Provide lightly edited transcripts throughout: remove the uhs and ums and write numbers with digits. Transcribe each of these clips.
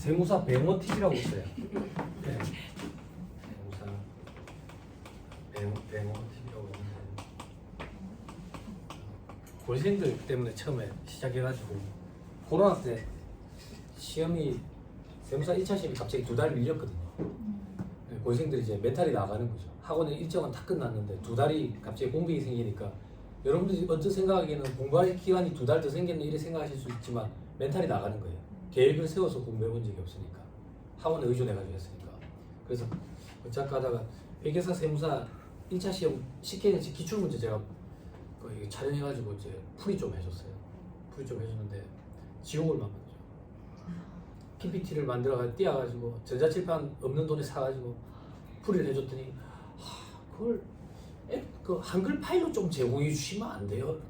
세무사 배영어 TV라고 있어요. 네. 세무사 배영어 TV라고 있는데 고생들 때문에 처음에 시작해가지고 코로나 때 시험이 세무사 1차 시험이 갑자기 2달 밀렸거든요. 고생들이 이제 멘탈이 나가는 거죠. 학원의 일정은 다 끝났는데 2달이 갑자기 공백이 생기니까 여러분들이 언뜻 생각하기에는 공부할 기간이 2달 더 생겼네 이렇게 생각하실 수 있지만 멘탈이 나가는 거예요. 계획을 세워서 공부해 본 적이 없으니까 학원에 의존해가지고 했으니까. 그래서 어쩌까 하다가 회계사 세무사 1차 시험 CKNC 기출문제 제가 거의 촬영해가지고 이제 풀이 좀 해줬어요. 풀이 좀 해줬는데 지옥을 만들죠. PPT를 만들어가 띄어가지고 전자칠판 없는 돈에 사가지고 풀이를 해줬더니 그걸 그 한글 파일로 좀 제공해 주시면 안 돼요?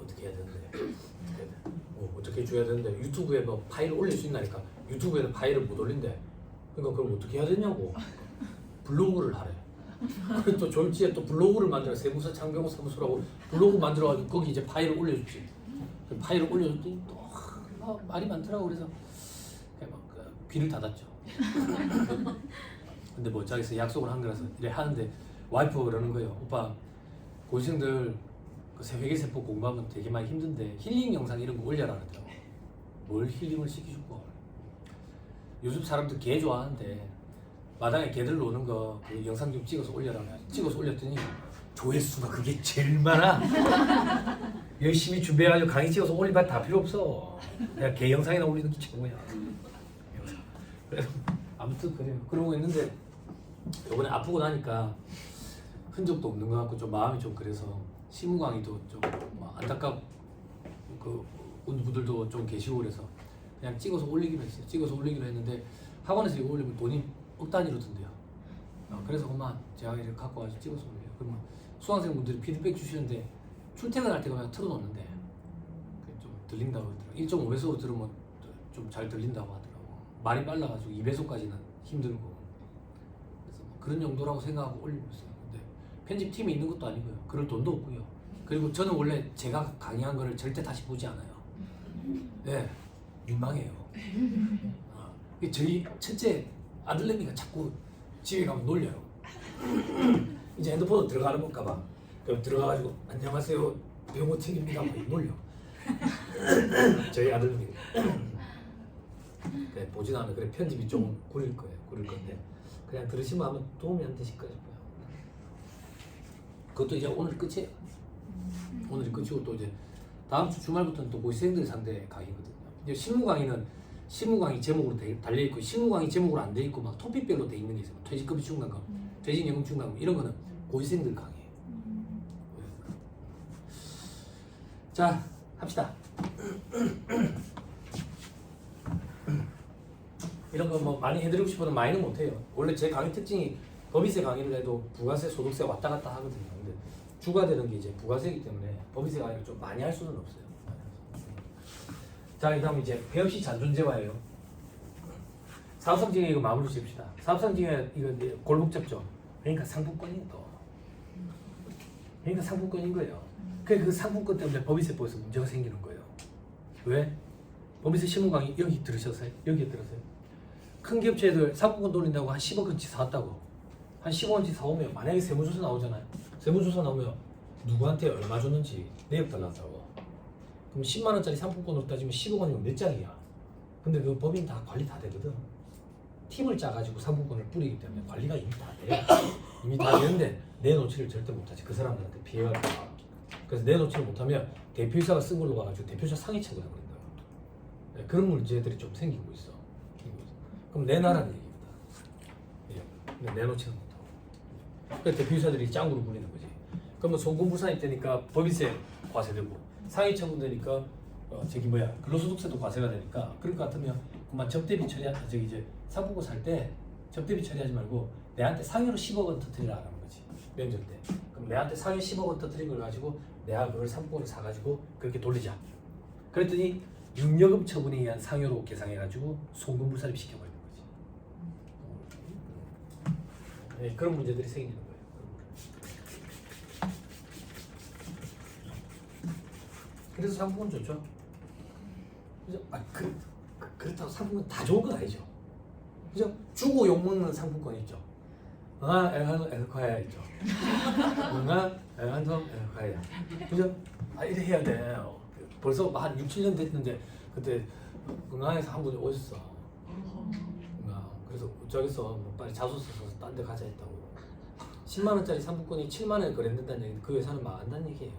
어떻게 해야 되는데? 어떻게 줘야 되는데 유튜브에 뭐 파일 올릴 수 있나니까 유튜브에는 파일을 못 올린대. 그러니까 그럼 어떻게 해야 되냐고 블로그를 하래. 그래서 또 졸지에 또 블로그를 만들어 세무사 장병호 사무소라고 블로그 만들어가지고 거기 이제 파일을 올려주지. 파일을 올려줬더니 또 말이 많더라고. 그래서 그냥 막 귀를 닫았죠. 근데 뭐 자기서 약속을 한 거라서 이래 하는데 와이프가 그러는 거예요. 오빠 고시생들 그 회계세법 공부하면 되게 많이 힘든데 힐링 영상 이런 거 올려라 그러더라고. 뭘 힐링을 시켜주고. 요즘 사람들 개 좋아하는데 마당에 개들 노는 거 그 영상 좀 찍어서 올려라. 찍어서 올렸더니 조회수가 그게 제일 많아. 열심히 준비해가지고 강의 찍어서 올릴 바 다 필요 없어. 그냥 개 영상이나 올리는 게 최고야. 그래서 아무튼 그래요. 그러고 있는데 이번에 아프고 나니까 흔적도 없는 것 같고 좀 마음이 좀 그래서 시무 강의도 좀 안타깝고 그 분들도 좀 계시고 그래서 그냥 찍어서 올리기로 했어요. 찍어서 올리기로 했는데 학원에서 이거 올리면 돈이 억 단위로 든대요. 그래서 그만 제가 이렇게 갖고 와서 찍어서 올려요. 그러면 수강생분들이 피드백 주시는데 출퇴근할 때 그냥 틀어놓는데 좀 들린다고 그러더라고요. 1.5배속으로 들으면 좀 잘 들린다고 하더라고요. 말이 빨라가지고 2배속까지는 힘들고 그래서 그런 정도라고 생각하고 올리고 있어요. 근데 편집팀이 있는 것도 아니고요. 그럴 돈도 없고요. 그리고 저는 원래 제가 강의한 거를 절대 다시 보지 않아요. 네, 민망해요. 저희 첫째 아들내미가 자꾸 집에 가면 놀려요. 이제 핸드폰으로 들어가는 건가 봐. 그럼 들어가가지고 안녕하세요 배우모팅입니다 막 놀려. 저희 아들내미. 그래, 보진 않아요. 그래 편집이 좀 구릴 건데 그냥 들으시면 아마 도움이 안 되실까 싶어요. 그것도 이제 오늘 끝이에요. 오늘이 끝이고 또 이제 다음 주 주말부터는 또 고시생들 상대 강의거든요. 이제 실무 강의는 실무 강의 제목으로 달려 있고 실무 강의 제목으로 안 돼 있고 막 토픽별로 돼 있는 게 있어요. 퇴직급여 충당금, 퇴직연금 충당금 이런 거는 고시생들 강의예요. 자, 합시다. 이런 거 뭐 많이 해드리고 싶어도 많이는 못해요. 원래 제 강의 특징이 법인세 강의를 해도 부가세, 소득세 왔다 갔다 하거든요. 근데 주가 되는 게 이제 부가세이기 때문에 법인세 강의를 좀 많이 할 수는 없어요. 자, 그 다음 이제 배역시 잔존재화예요. 사업상징에 이거 마무리 지읍시다. 사업상징에 이거 이제 골목잡죠. 그러니까 상품권인 거. 그러니까 상품권인 거예요. 그 상품권 때문에 법인세법에서 문제가 생기는 거예요. 왜? 법인세 실무 강의 여기 들으셨어요? 여기에 들었어요? 큰 기업체들 상품권 돌린다고 한 10억원치 사왔다고. 한 10억원치 사오면 만약에 세무조사 나오잖아요. 세무조사 나오면 누구한테 얼마 줬는지 내역 달랐다고. 그럼 10만원짜리 상품권으로 따지면 10억원이면 몇 장이야. 근데 그 법인 다 관리 다 되거든. 팀을 짜가지고 상품권을 뿌리기 때문에 관리가 이미 다 돼. 이미 다 되는데 내 노치를 절대 못하지. 그 사람들한테 피해가 가. 그래서 내 노치를 못하면 대표이사가 쓴 걸로 가가지고 대표이사 상해 처분해 버린다고. 네, 그런 문제들이 좀 생기고 있어. 그럼 내놔라는 얘기입니다. 예, 내 노치는 못하고. 그래서 대표이사들이 짱구로 부리는 거지. 그러면 송금부산이 되니까 법인세 과세되고 상해 처분되니까 저기 뭐야 근로소득세도 과세가 되니까 그럴 것 같으면 그만 접대비 처리하자. 저기 이제 상품권 살 때 접대비 처리하지 말고 내한테 상여로 10억원 터뜨리라는 거지. 면접 때. 그럼 내한테 상여 10억원 터뜨린 걸 가지고 내가 그걸 상품권을 사가지고 그렇게 돌리자. 그랬더니 융여금 처분에 의한 상여로 계상해가지고 송금불사를 시켜버리는 거지. 네, 그런 문제들이 생기는 거예요. 그래서 상품권 좋죠. 그죠? 그렇죠. 그렇다고 상품권 다 좋은 건 아니죠. 그죠? 주고 욕먹는 상품권 있죠. 에르카야 있죠. 에르카야. 그죠? 이래 해야 돼. 벌써 한 6, 7년 됐는데 그때 응아에서 한 분이 오셨어. 그래서 저기서 뭐 빨리 자소서 써서 딴 데 가자 했다고. 10만 원짜리 상품권이 7만 원에 거래된다는 얘기는 그 회사는 망한다는 얘기예요.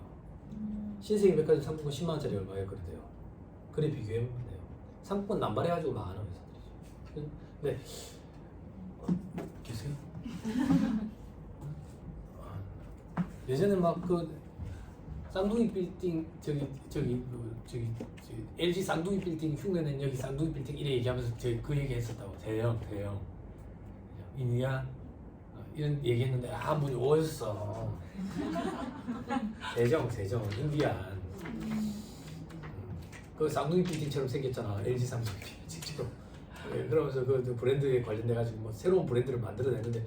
신세계 백화점 상품권 10만 원짜리 얼마에 거래돼요? 그래 비교해보면 돼요. 상품권 남발해가지고 망하는 회사들이죠. 근데 계세요? 예전에 막 그 쌍둥이 빌딩 저기 LG 쌍둥이 빌딩 흉내낸 여기 쌍둥이 빌딩 이래 얘기하면서 저희 그 얘기 했었다고. 대형 이니야 이런 얘기했는데 한 분이 오셨어. 세정 인디안 그 쌍둥이 빌딩처럼 생겼잖아. LG 쌍둥이 빌딩처럼. 그러면서 그 브랜드에 관련돼 가지고 뭐 새로운 브랜드를 만들어냈는데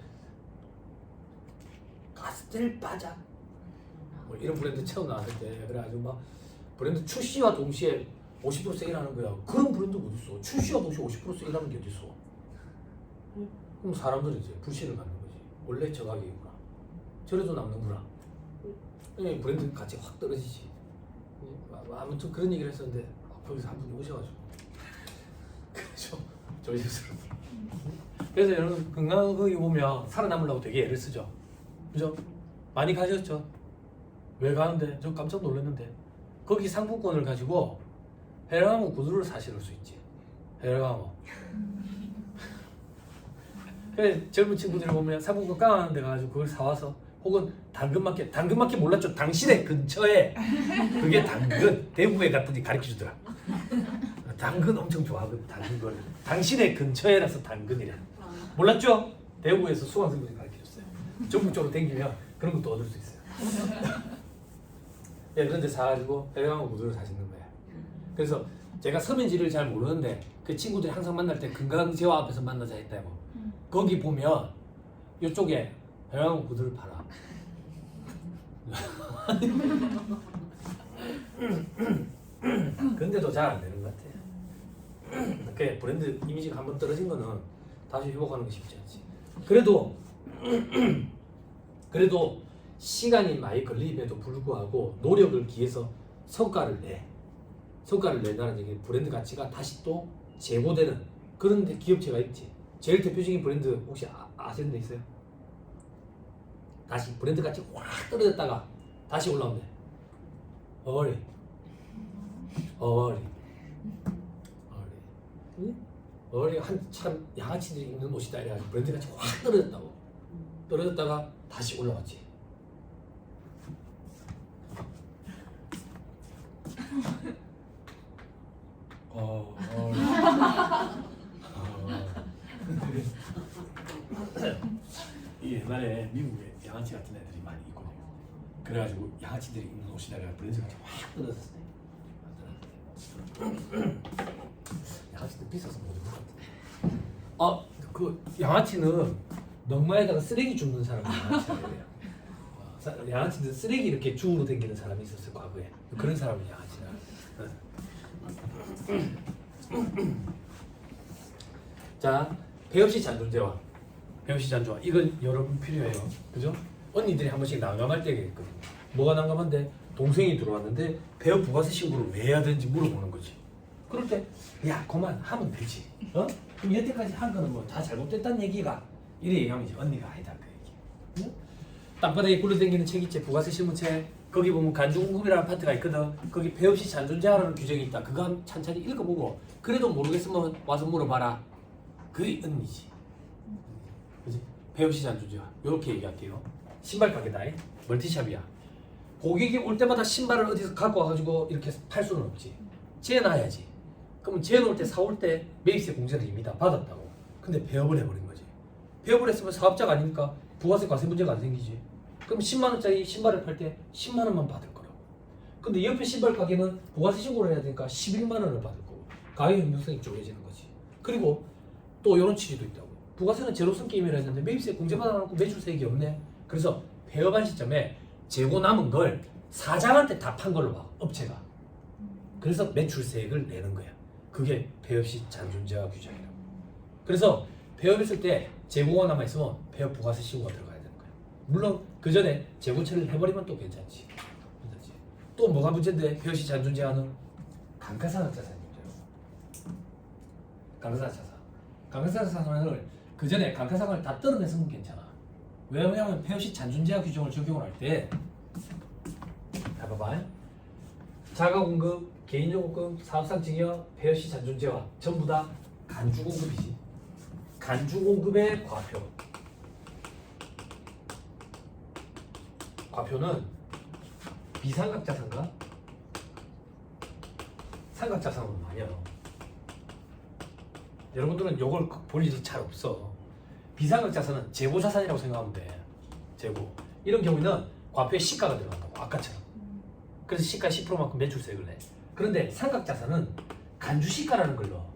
가스텔 바자 뭐 이런 브랜드 처음 나왔을 때 그래가지고 막 브랜드 출시와 동시에 50% 세일하는 거야. 그런 브랜드 어디 있어? 출시와 동시에 50% 세일하는 게 어디 있어? 그럼 사람들이 이제 불신을 갖는 거지. 원래 저 가격이구나. 저래도 남는구나. 브랜드 가치 확 떨어지지. 아무튼 그런 얘기를 했었는데 거기서 한 분이 오셔가지고 그렇죠. 조심스럽고. 그래서 여러분 건강한 거기 보면 살아남으려고 되게 애를 쓰죠. 그죠? 많이 가셨죠? 왜 가는데? 저 깜짝 놀랐는데 거기 상품권을 가지고 헤라가모 구두를 사실 수 있지. 헤라가모. 그래 젊은 친구들이 보면 상품권 깡하는 데 가가지고 그걸 사와서 혹은 당근마켓 몰랐죠? 당신의 근처에 그게 당근 대구에 갔더니 가르쳐주더라. 당근 엄청 좋아하거든. 당근 당신의 근처에라서 당근이래. 몰랐죠? 대구에서 수강생들이 가르쳐줬어요. 전국적으로 댕기면 그런 것도 얻을 수 있어요. 예, 그런데 사가지고 헤라가모 구두를 사시는 거야. 그래서 제가 서민지를 잘 모르는데 그 친구들이 항상 만날 때 건강제와 앞에서 만나자 했다고. 거기 보면 이쪽에 헤라가모 구두를 팔아. 근데도 잘 안 되는 것 같아요. 그 브랜드 이미지가 한번 떨어진 거는 다시 회복하는 게 쉽지 않지. 그래도 시간이 많이 걸림에도 불구하고 노력을 기해서 성과를 낸다는 얘기. 브랜드 가치가 다시 또 제고되는 그런 기업체가 있지. 제일 대표적인 브랜드 혹시 아시는 데 있어요? 다시 브랜드 가치 확 떨어졌다가 다시 올라온대. 어리 한참 양아치들이 입는 옷이다 이래가지고 브랜드 가치 확 떨어졌다가 다시 올라왔지. 이 옛날에 미국에 양아치 같은 애들이 많이 있거든요. 그래가지고 양아치들이 입는 옷이다가 브랜드 가치 확 떨어졌어요. 양아치들 비싸서 못 입을 것 같아. 그 양아치는 농마에다가 쓰레기 줍는 사람이 양아치예요. 양아치는 쓰레기 이렇게 주우러 다니는 사람이 있었어요 과거에. 그런 사람이 양아치라. 자, 배 없이 잔존재와 배 없이 잔존화 이건 여러분 필요해요. 그죠? 언니들이 한 번씩 난감할 때가 있거든요. 뭐가 난감한데 동생이 들어왔는데 배업 부가세 신고를 왜 해야 되는지 물어보는 거지. 그럴 때 야 그만 하면 되지. 그럼 여태까지 한 거는 뭐 다 잘못됐다는 얘기가 이래 얘기하면 이제 언니가 아니다 그 얘기. 응? 땅바닥에 굴러다니는 책이체 부가세 신문책 거기 보면 간주공급이라는 파트가 있거든. 거기 배 없이 잔존재하라는 규정이 있다. 그거 한번 찬찬히 읽어보고 그래도 모르겠으면 와서 물어봐라. 그게 언니지. 그지? 배 없이 잔존재화 요렇게 얘기할게요. 신발 가게다. 멀티샵이야. 고객이 올 때마다 신발을 어디서 갖고 와가지고 이렇게 팔 수는 없지. 재놔야지. 그러면 재놓을 때 사올 때 매입세 공제를 이미 다 받았다고. 근데 배업을 해버린 거지. 배업을 했으면 사업자가 아니니까 부가세 과세 문제가 안 생기지. 그럼 10만 원짜리 신발을 팔 때 10만 원만 받을 거라고. 근데 옆에 신발 가게는 부가세 신고를 해야 되니까 11만 원을 받을 거고. 가격 형평성이 쪼개지는 거지. 그리고 또 이런 취지도 있다고. 부가세는 제로섬 게임이라 했는데 매입세 공제 받아놓고 매출세액이 없네. 그래서 배업한 시점에 재고 남은 걸 사장한테 다 판 걸로 봐. 업체가. 그래서 매출세액을 내는 거야. 그게 폐업시 잔존재화 규정이라고. 그래서 폐업했을 때 재고가 남아있으면 폐업 부가세 신고가 들어가야 되는 거야. 물론 그 전에 재고 처리를 해버리면 또 괜찮지. 또 뭐가 문제인데 폐업시 잔존재화는 감가상각 자산이 문제로. 감가상각 자산. 감가상각 자산을 그 전에 감가상각을 다 떨어냈으면 괜찮아. 왜냐하면 폐업시 잔존재화 규정을 적용을 할 때, 자 봐봐. 자가공급, 개인요금금, 사업상 증여, 폐업시 잔존재화 전부 다 간주공급이지. 간주공급의 과표. 과표는 비상각자산과 상각자산으로 나뉘어. 여러분들은 이걸 볼 일이 잘 없어. 비상각자산은 재고자산이라고 생각하면 돼. 재고. 이런 경우에는 과표에 시가가 들어간다고. 아까처럼. 그래서 시가 10%만큼 매출세액을 내. 그런데 상각자산은 간주시가라는 걸 넣어.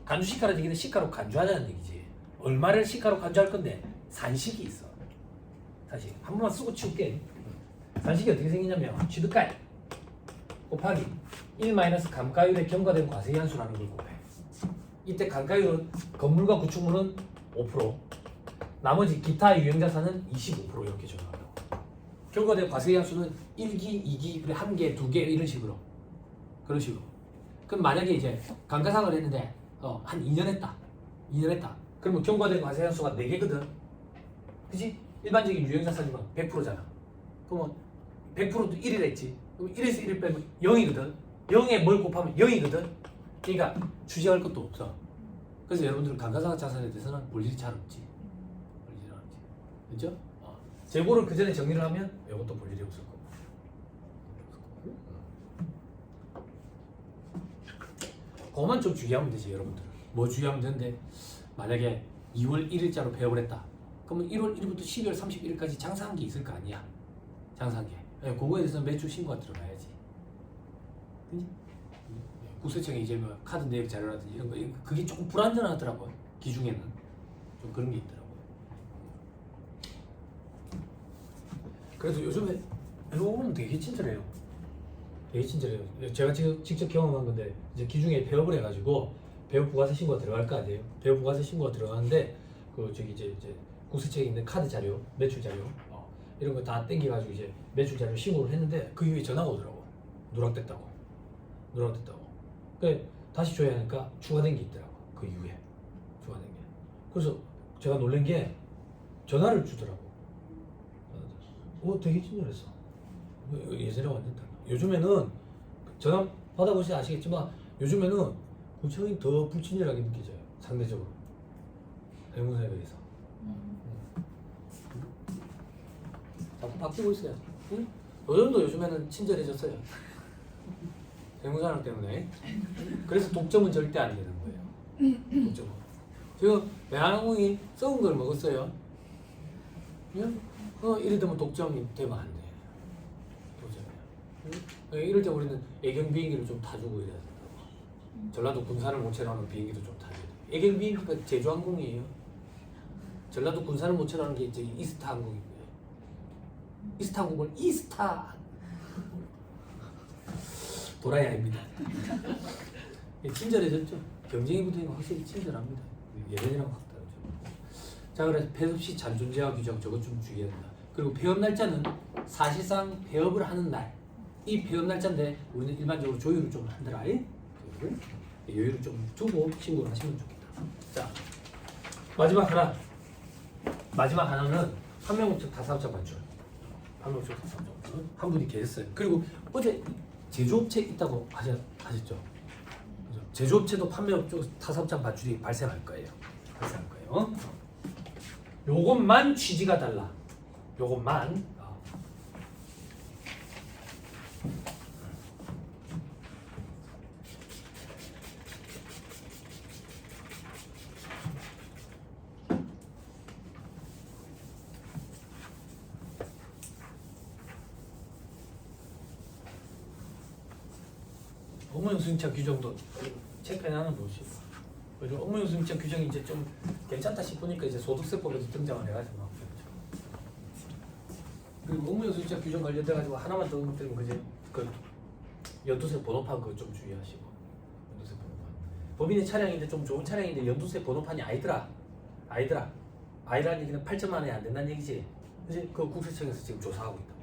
간주시가라는 얘기는 시가로 간주하자는 얘기지. 얼마를 시가로 간주할 건데 산식이 있어. 산식. 한 번만 쓰고 치울게. 산식이 어떻게 생기냐면 취득가액 곱하기 1 마이너스 감가율에 경과된 과세의한수라는 걸 곱해. 이때 감가율은 건물과 구축물은 5%, 나머지 기타 유형자산은 25% 이렇게 적용한다고. 경과된 과세의한수는 1기, 2기, 그리고 1개, 2개 이런 식으로. 그런 식으로. 그럼 만약에 이제 감가상각을 했는데 한 2년 했다. 2년 했다. 그러면 경과된 과세의한수가 4개거든. 그치? 일반적인 유형자산이면 100%잖아. 그러면 100%도 1을 했지. 그럼 1에서 1을 빼면 0이거든. 0에 뭘 곱하면 0이거든. 그러니까 추징할 것도 없어. 그래서 여러분들은 감가상각 자산에 대해서는 볼 일이 잘 없지. 볼 일이 없지. 그렇죠? 재고를 그 전에 정리를 하면 이것도 볼 일이 없을 거고. 그것만 좀 주의하면 되지, 여러분들. 뭐 주의하면 되는데, 만약에 2월 1일자로 폐업을 했다. 그러면 1월 1일부터 12월 31일까지 장사한 게 있을 거 아니야. 장사한 게. 그거에 대해서는 매출 신고가 들어가야지. 그지? 국세청에 이제 뭐 카드 내역 자료라든지 이런 거, 그게 조금 불안전하더라고요. 기중에는. 좀 그런 게 있더라고요. 그래도 요즘에 이거 보면 되게 친절해요. 되게 친절해요. 제가 지금 직접 경험한 건데, 이제 기중에 폐업을 해가지고 배업 부가세 신고가 들어갈 거 아니에요. 배업 부가세 신고가 들어가는데 그 저기 이제 국세청에 있는 카드 자료, 매출 자료 이런 거 다 땡겨가지고 이제 매출 자료 신고를 했는데 그 이후에 전화가 오더라고. 누락됐다고. 그래 다시 줘야 하니까 추가된 게 있더라고. 그 이후에 추가된 게. 그래서 제가 놀란 게 전화를 주더라고. 되게 친절했어. 예전에 완전 달라. 요즘에는 전화 받아보시면 아시겠지만 요즘에는 구청이 더 불친절하게 느껴져요. 상대적으로. 대문사에 비해서. 자꾸 바뀌고 있어요. 응? 요즘도 요즘에는 친절해졌어요. 대문사랑 때문에. 그래서 독점은 절대 안 되는 거예요. 독점은. 지금 외환항공이 썩은 걸 먹었어요. 이럴 때면 독점이 되면 안 돼. 독점이야. 이럴 때 우리는 애경 비행기를 좀 타주고 이래야 된다고. 전라도 군산을 모체라는 비행기도 좀 타줘야 돼. 애경 비행기가 제주항공이에요. 전라도 군산을 모체라는 게 이제 이스타 항공이고요. 이스타 항공은 이스타 도라이 아닙니다. 친절해졌죠. 경쟁이 붙으니까 확실히 친절합니다. 예전이랑 확 다르죠. 자, 그래서 폐업시 잔존재화 규정 저것 좀 주의해야 된다. 그리고 폐업 날짜는 사실상 폐업을 하는 날. 이 폐업 날짜인데 우리는 일반적으로 조율을 좀 한다라. 여유를 좀 두고 신고를 하시면 좋겠다. 자, 마지막 하나는 판매목적 타사업자 반출. 판매목적 타사업자 반출. 한 분이 계셨어요. 그리고 어제 제조업체 있다고 하셨죠? 그죠? 제조업체도 판매업적 타사업자 반출이 발생할 거예요. 요것만 취지가 달라. 요것만. 업무용 수임차 규정도 체크해 하나 보시고. 그리고 업무용 수임차 규정이 이제 좀 괜찮다 싶으니까 이제 소득세법에도 등장을 해가지고. 그리고 업무용 수임차 규정 관련돼 가지고 하나만 더 드리면 그제 그 연두세 번호판 그거 좀 주의하시고. 연두세 법인의 차량인데 좀 좋은 차량인데 연두세 번호판이 아니더라. 아이라는 얘기는 8천만 원이 안 된다는 얘기지. 그지? 그 국세청에서 지금 조사하고 있다고.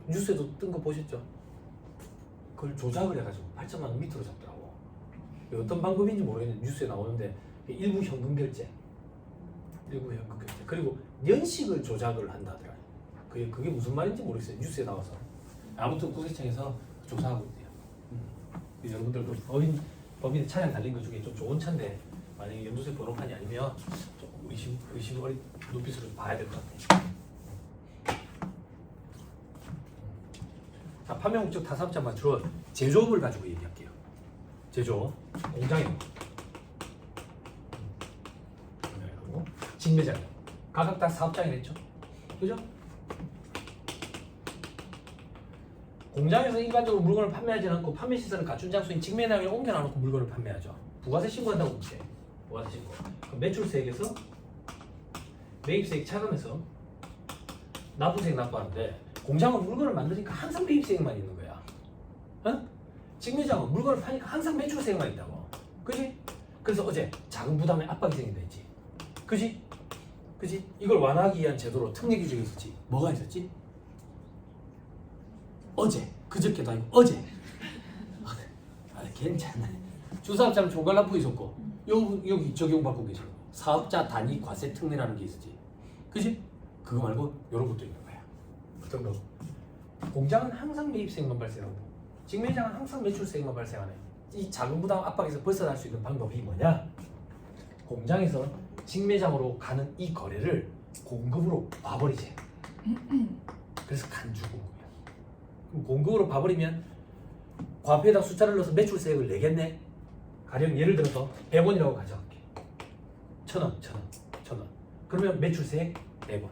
뉴스에도 뜬 거 보셨죠? 그걸 조작을 해가지고 8천만 원 밑으로 잡더라고. 어떤 방법인지 모르겠는데 뉴스에 나오는데 일부 현금 결제. 그리고 연식을 조작을 한다더라. 그게 무슨 말인지 모르겠어요. 뉴스에 나와서. 아무튼 국세청에서 조사하고 있대요. 여러분들도 법인 차량 달린 것 중에 좀 좋은 차인데 만약에 연두세 번호판이 아니면 조금 의심 어린 눈빛으로 봐야 될 것 같아요. 자, 판매 목적 타사업자만 주로 제조업을 가지고 얘기할게요. 제조업, 공장용, 직매장, 각각 다 사업장이랬죠, 그죠? 공장에서 일반적으로 물건을 판매하지 않고 판매 시설을 갖춘 장소인 직매장에 옮겨놔놓고 물건을 판매하죠. 부가세 신고한다고 보세요. 부가세 신고. 그럼 매출세액에서 매입세액 차감해서 납부세액 납부하는데 공장은 물건을 만드니까 항상 매입세액만 있는 거야. 어? 직매장은 물건을 파니까 항상 매출세액만 있다고. 그지? 그래서 어제 자금 부담에 압박이 생긴다 했지. 그지? 이걸 완화하기 위한 제도로 특례 규정이 있었지. 뭐가 있었지? 어제, 그저께도 아니고 어제. 괜찮네. 주사업자는 총괄 납부가 있었고 여기 적용받고 계시고 사업자 단위 과세 특례라는 게 있었지. 그지? 그거 말고 이런 것도 있는 거야. 그 정도. 공장은 항상 매입세액만 발생하고 직매장은 항상 매출세액만 발생하네. 이 자금 부담 압박에서 벗어날 수 있는 방법이 뭐냐? 공장에서 직매장으로 가는 이 거래를 공급으로 봐버리지. 그래서 간주공급이야. 그럼 공급으로 봐버리면 과표에다 숫자를 넣어서 매출세액을 내겠네. 가령 예를 들어서 100원이라고 가져갈게. 1,000원. 그러면 매출세액 100원.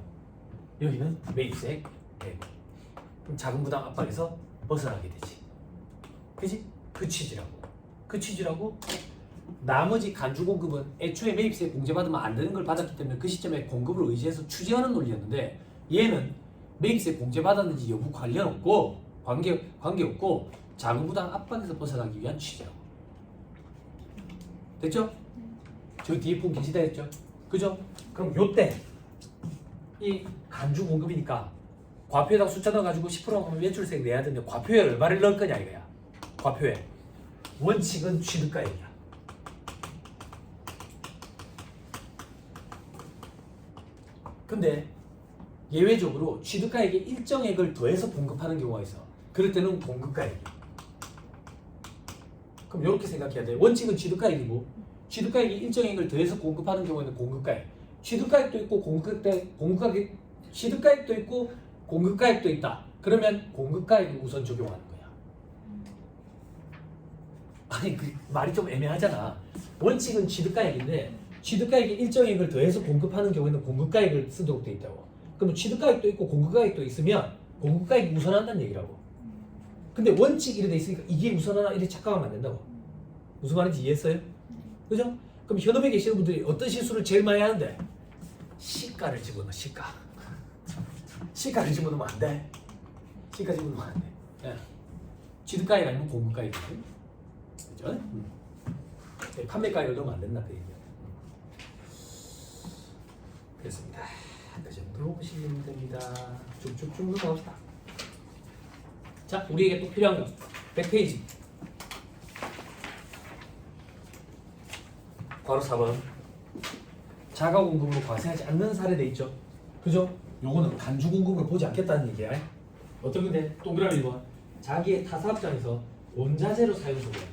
여기는 매입세액 100원. 그럼 자금부담 압박에서 벗어나게 되지. 그지? 그 취지라고. 나머지 간주공급은 애초에 매입세 공제받으면 안 되는 걸 받았기 때문에 그 시점에 공급을 의지해서 추진하는 논리였는데 얘는 매입세 공제받았는지 여부 관련없고 관계없고 자금부담 압박에서 벗어나기 위한 취지라고. 됐죠? 저 뒤에 분 계시다 했죠? 그죠? 그럼 요때 이 간주공급이니까 과표에다 숫자 넣어가지고 10% 매출세액 내야 되는데 과표에 얼마를 넣을 거냐 이거야. 과표에 원칙은 취득가액이야. 근데 예외적으로 취득가액에 일정액을 더해서 공급하는 경우가 있어. 그럴 때는 공급가액이야. 그럼 이렇게 생각해야 돼. 원칙은 취득가액이고 취득가액이 일정액을 더해서 공급하는 경우에는 공급가액. 취득가액도 있고 취득가액도 있고 공급가액도 있다. 그러면 공급가액을 우선 적용하는 거야. 아니 그 말이 좀 애매하잖아. 원칙은 취득가액인데 취득가액이 일정액을 더해서 공급하는 경우에는 공급가액을 쓰도록 돼 있다고. 그럼 취득가액도 있고 공급가액도 있으면 공급가액이 우선한다는 얘기라고. 근데 원칙 이래 돼 있으니까 이게 우선하나 이렇게 착각하면 안 된다고. 무슨 말인지 이해했어요? 그죠? 그럼 현업에 계시는 분들이 어떤 실수를 제일 많이 하는데 시가를 집어넣어. 시가를 집어넣으면 안 돼. 시가 집어넣으면 안 돼. 예. 취득가액 아니면 공급가액이거든. 그죠? 판매가액을 넣으면 안 된다 그 얘기야. 그렇습니다. 그 정도로 보시면 됩니다. 쭉쭉쭉 넘어갑시다. 자, 우리에게 또 필요한 거 100페이지 괄호 4번 자가공급으로 과세하지 않는 사례 돼 있죠. 그죠? 요거는 간주공급을 보지 않겠다는 얘기야. 어떤 건데? 동그라미 1번 자기의 타사업장에서 원자재로 사용 소비한다.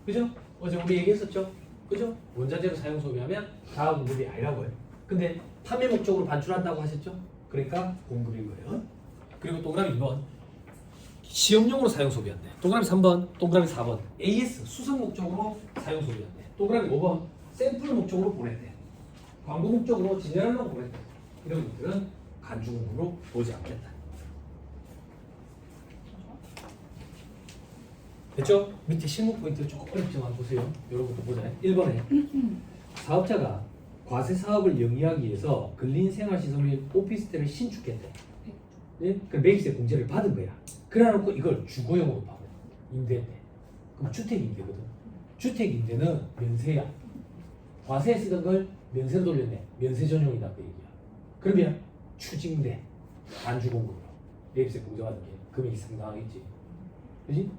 그죠? 어제 우리 얘기했었죠? 그죠? 원자재로 사용 소비하면 자가공급이 아니라고요. 근데 판매 목적으로 반출한다고 하셨죠? 그러니까 공급인 거예요. 그리고 동그라미 2번 시험용으로 사용 소비한대. 동그라미 3번, 동그라미 4번 AS 수선 목적으로 사용 소비한대. 동그라미 5번 샘플 목적으로 보낸대. 광고 목적으로 진열하려고 보낸대. 이런 것들은 간주공급으로 보지 않겠다. 됐죠? 밑에 실무 포인트 조금 어렵지만 보세요. 이런 것도 보자. 1번에 사업자가 과세 사업을 영위하기 위해서 근린생활시설 및 오피스텔을 신축했대. 네? 그 매입세 공제를 받은 거야. 그래놓고 이걸 주거용으로 파고 임대했대. 그럼 주택 임대거든. 주택임대는 면세야. 과세에 쓰던 걸 면세로 돌렸네. 면세 전용이다 그 얘기야. 그러면 추징대 안주공급으로 매입세 공제받은 게 금액이 상당하겠지. 그지?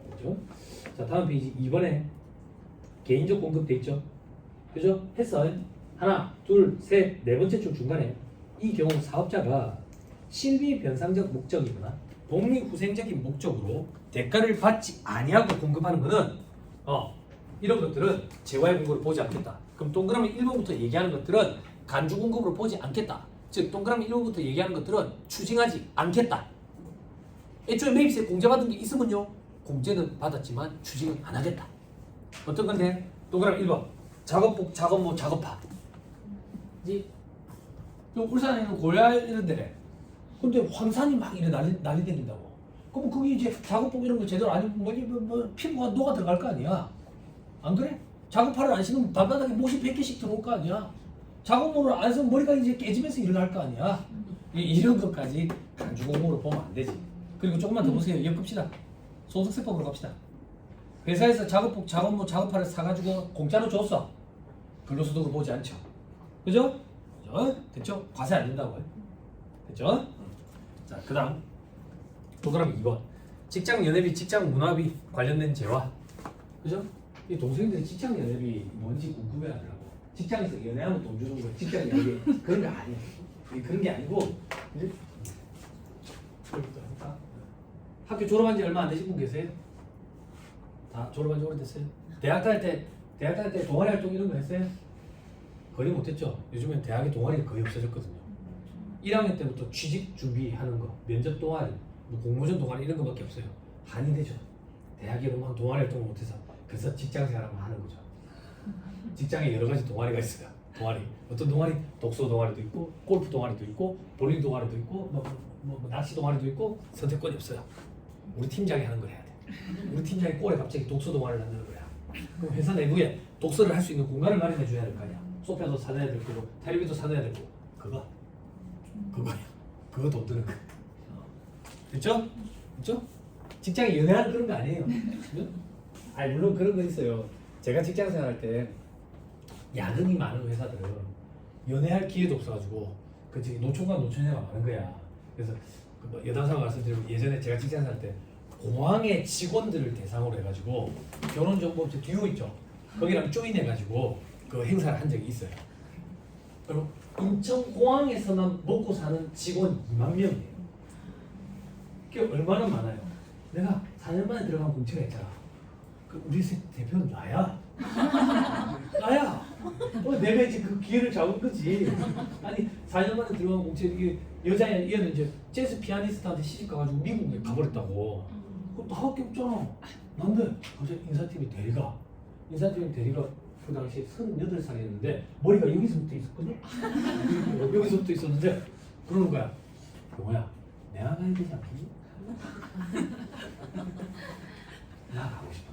그렇죠? 자 다음 페이지 2번에 개인적 공급 돼 있죠. 그죠? 했어. 하나, 둘, 셋, 네 번째 줄 중간에 이 경우 사업자가 실비 변상적 목적이거나 독립후생적인 목적으로 대가를 받지 아니하고 공급하는 것은 이런 것들은 재화의 공급으로 보지 않겠다. 그럼 동그라미 1번부터 얘기하는 것들은 간주 공급으로 보지 않겠다. 즉 동그라미 1번부터 얘기하는 것들은 추징하지 않겠다. 애초에 매입세 공제받은 게 있으면요 공제는 받았지만 추징은 안 하겠다. 어떤 건데? 동그라미 1번 작업복, 작업모, 작업파. 이 울산에 있는 고야 이런 데래. 근데 황산이 막 이래 난리 댕긴다고. 그럼 거기 이제 작업복 이런 거 제대로 안 입으면 뭐 피부가 녹아 들어갈 거 아니야. 안 그래? 작업파를 안 신으면 발바닥에 못이 100개씩 들어올 거 아니야. 작업모를 안 쓰면 머리가 이제 깨지면서 일어날 거 아니야. 이런 것까지 간주공으로 보면 안 되지. 그리고 조금만 더 보세요. 엮읍시다. 소득세법으로 갑시다. 회사에서 작업복, 작업모, 작업파를 사가지고 공짜로 줬어. 근로소득으로 보지 않죠. 그죠? 그죠? 됐죠? 과세 안 된다고요. 됐죠? 자, 그 다음 동그라미 2번 직장 연회비, 직장 문화비 관련된 재화. 그죠? 이 동생들이 직장 연회비 뭔지 궁금해 하더라고. 직장에서 연애하면 돈 주는 거 직장 연회비 그런 거 아니야. 그런 게 아니고 이제 학교 졸업한 지 얼마 안 되신 분 계세요? 다 졸업한 지 오래됐어요? 대학 다닐 때 동아리 활동 이런 거 했어요? 거의 못했죠. 요즘엔 대학에 동아리가 거의 없어졌거든요. 1학년 때부터 취직 준비하는 거, 면접 동아리, 뭐 공모전 동아리 이런 거밖에 없어요. 한이 되죠. 대학에 오면 동아리 활동을 못해서 그래서 직장생활만 하는 거죠. 직장에 여러 가지 동아리가 있어요. 동아리 어떤 동아리? 독서 동아리도 있고, 골프 동아리도 있고, 볼링 동아리도 있고, 뭐 낚시 동아리도 있고 선택권이 없어요. 우리 팀장이 하는 거 해야 돼. 우리 팀장이 꼴에 갑자기 독서 동아리를 한다는 거야. 그럼 회사 내부에 독서를 할 수 있는 공간을 마련해 줘야 될 거 아니야. 소파도 사놔야 될 거고, 텔레비도 사놔야 될 거고, 그거야. 그거 돈 드는 거. 됐죠? 됐죠? 직장에 연애하는 그런 거 아니에요. 아니 물론 그런 거 있어요. 제가 직장 생활할 때 야근이 많은 회사들은 연애할 기회도 없어가지고 그 저기 노총과 노처녀가 많은 거야. 그래서 뭐 여담상 말씀드리면 예전에 제가 직장 생활할 때 공항의 직원들을 대상으로 해가지고 결혼정보업체 듀오 있죠. 거기랑 조인해가지고 그 행사를 한 적이 있어요. 그리고 인천공항에서만 먹고 사는 직원 2만 명이에요. 그게 얼마나 많아요. 내가 4년 만에 들어간 공채가 있잖아. 그 우리 회사 대표는 나야. 나야. 내가 이제 그 기회를 잡은 거지. 아니 4년 만에 들어간 공채 이게 얘는 이제 재즈 피아니스트한테 시집 가가지고 미국에 가버렸다고. 그럼 나밖에 없잖아. 난데 갑자기 인사팀이 대리가 그 당시에 38살이었는데 머리가 여기서부터 있었거든? 여기서부터 있었는데 그러는 거야. 영호야 내가 가야 되지 않겠니? 나 가고 싶어.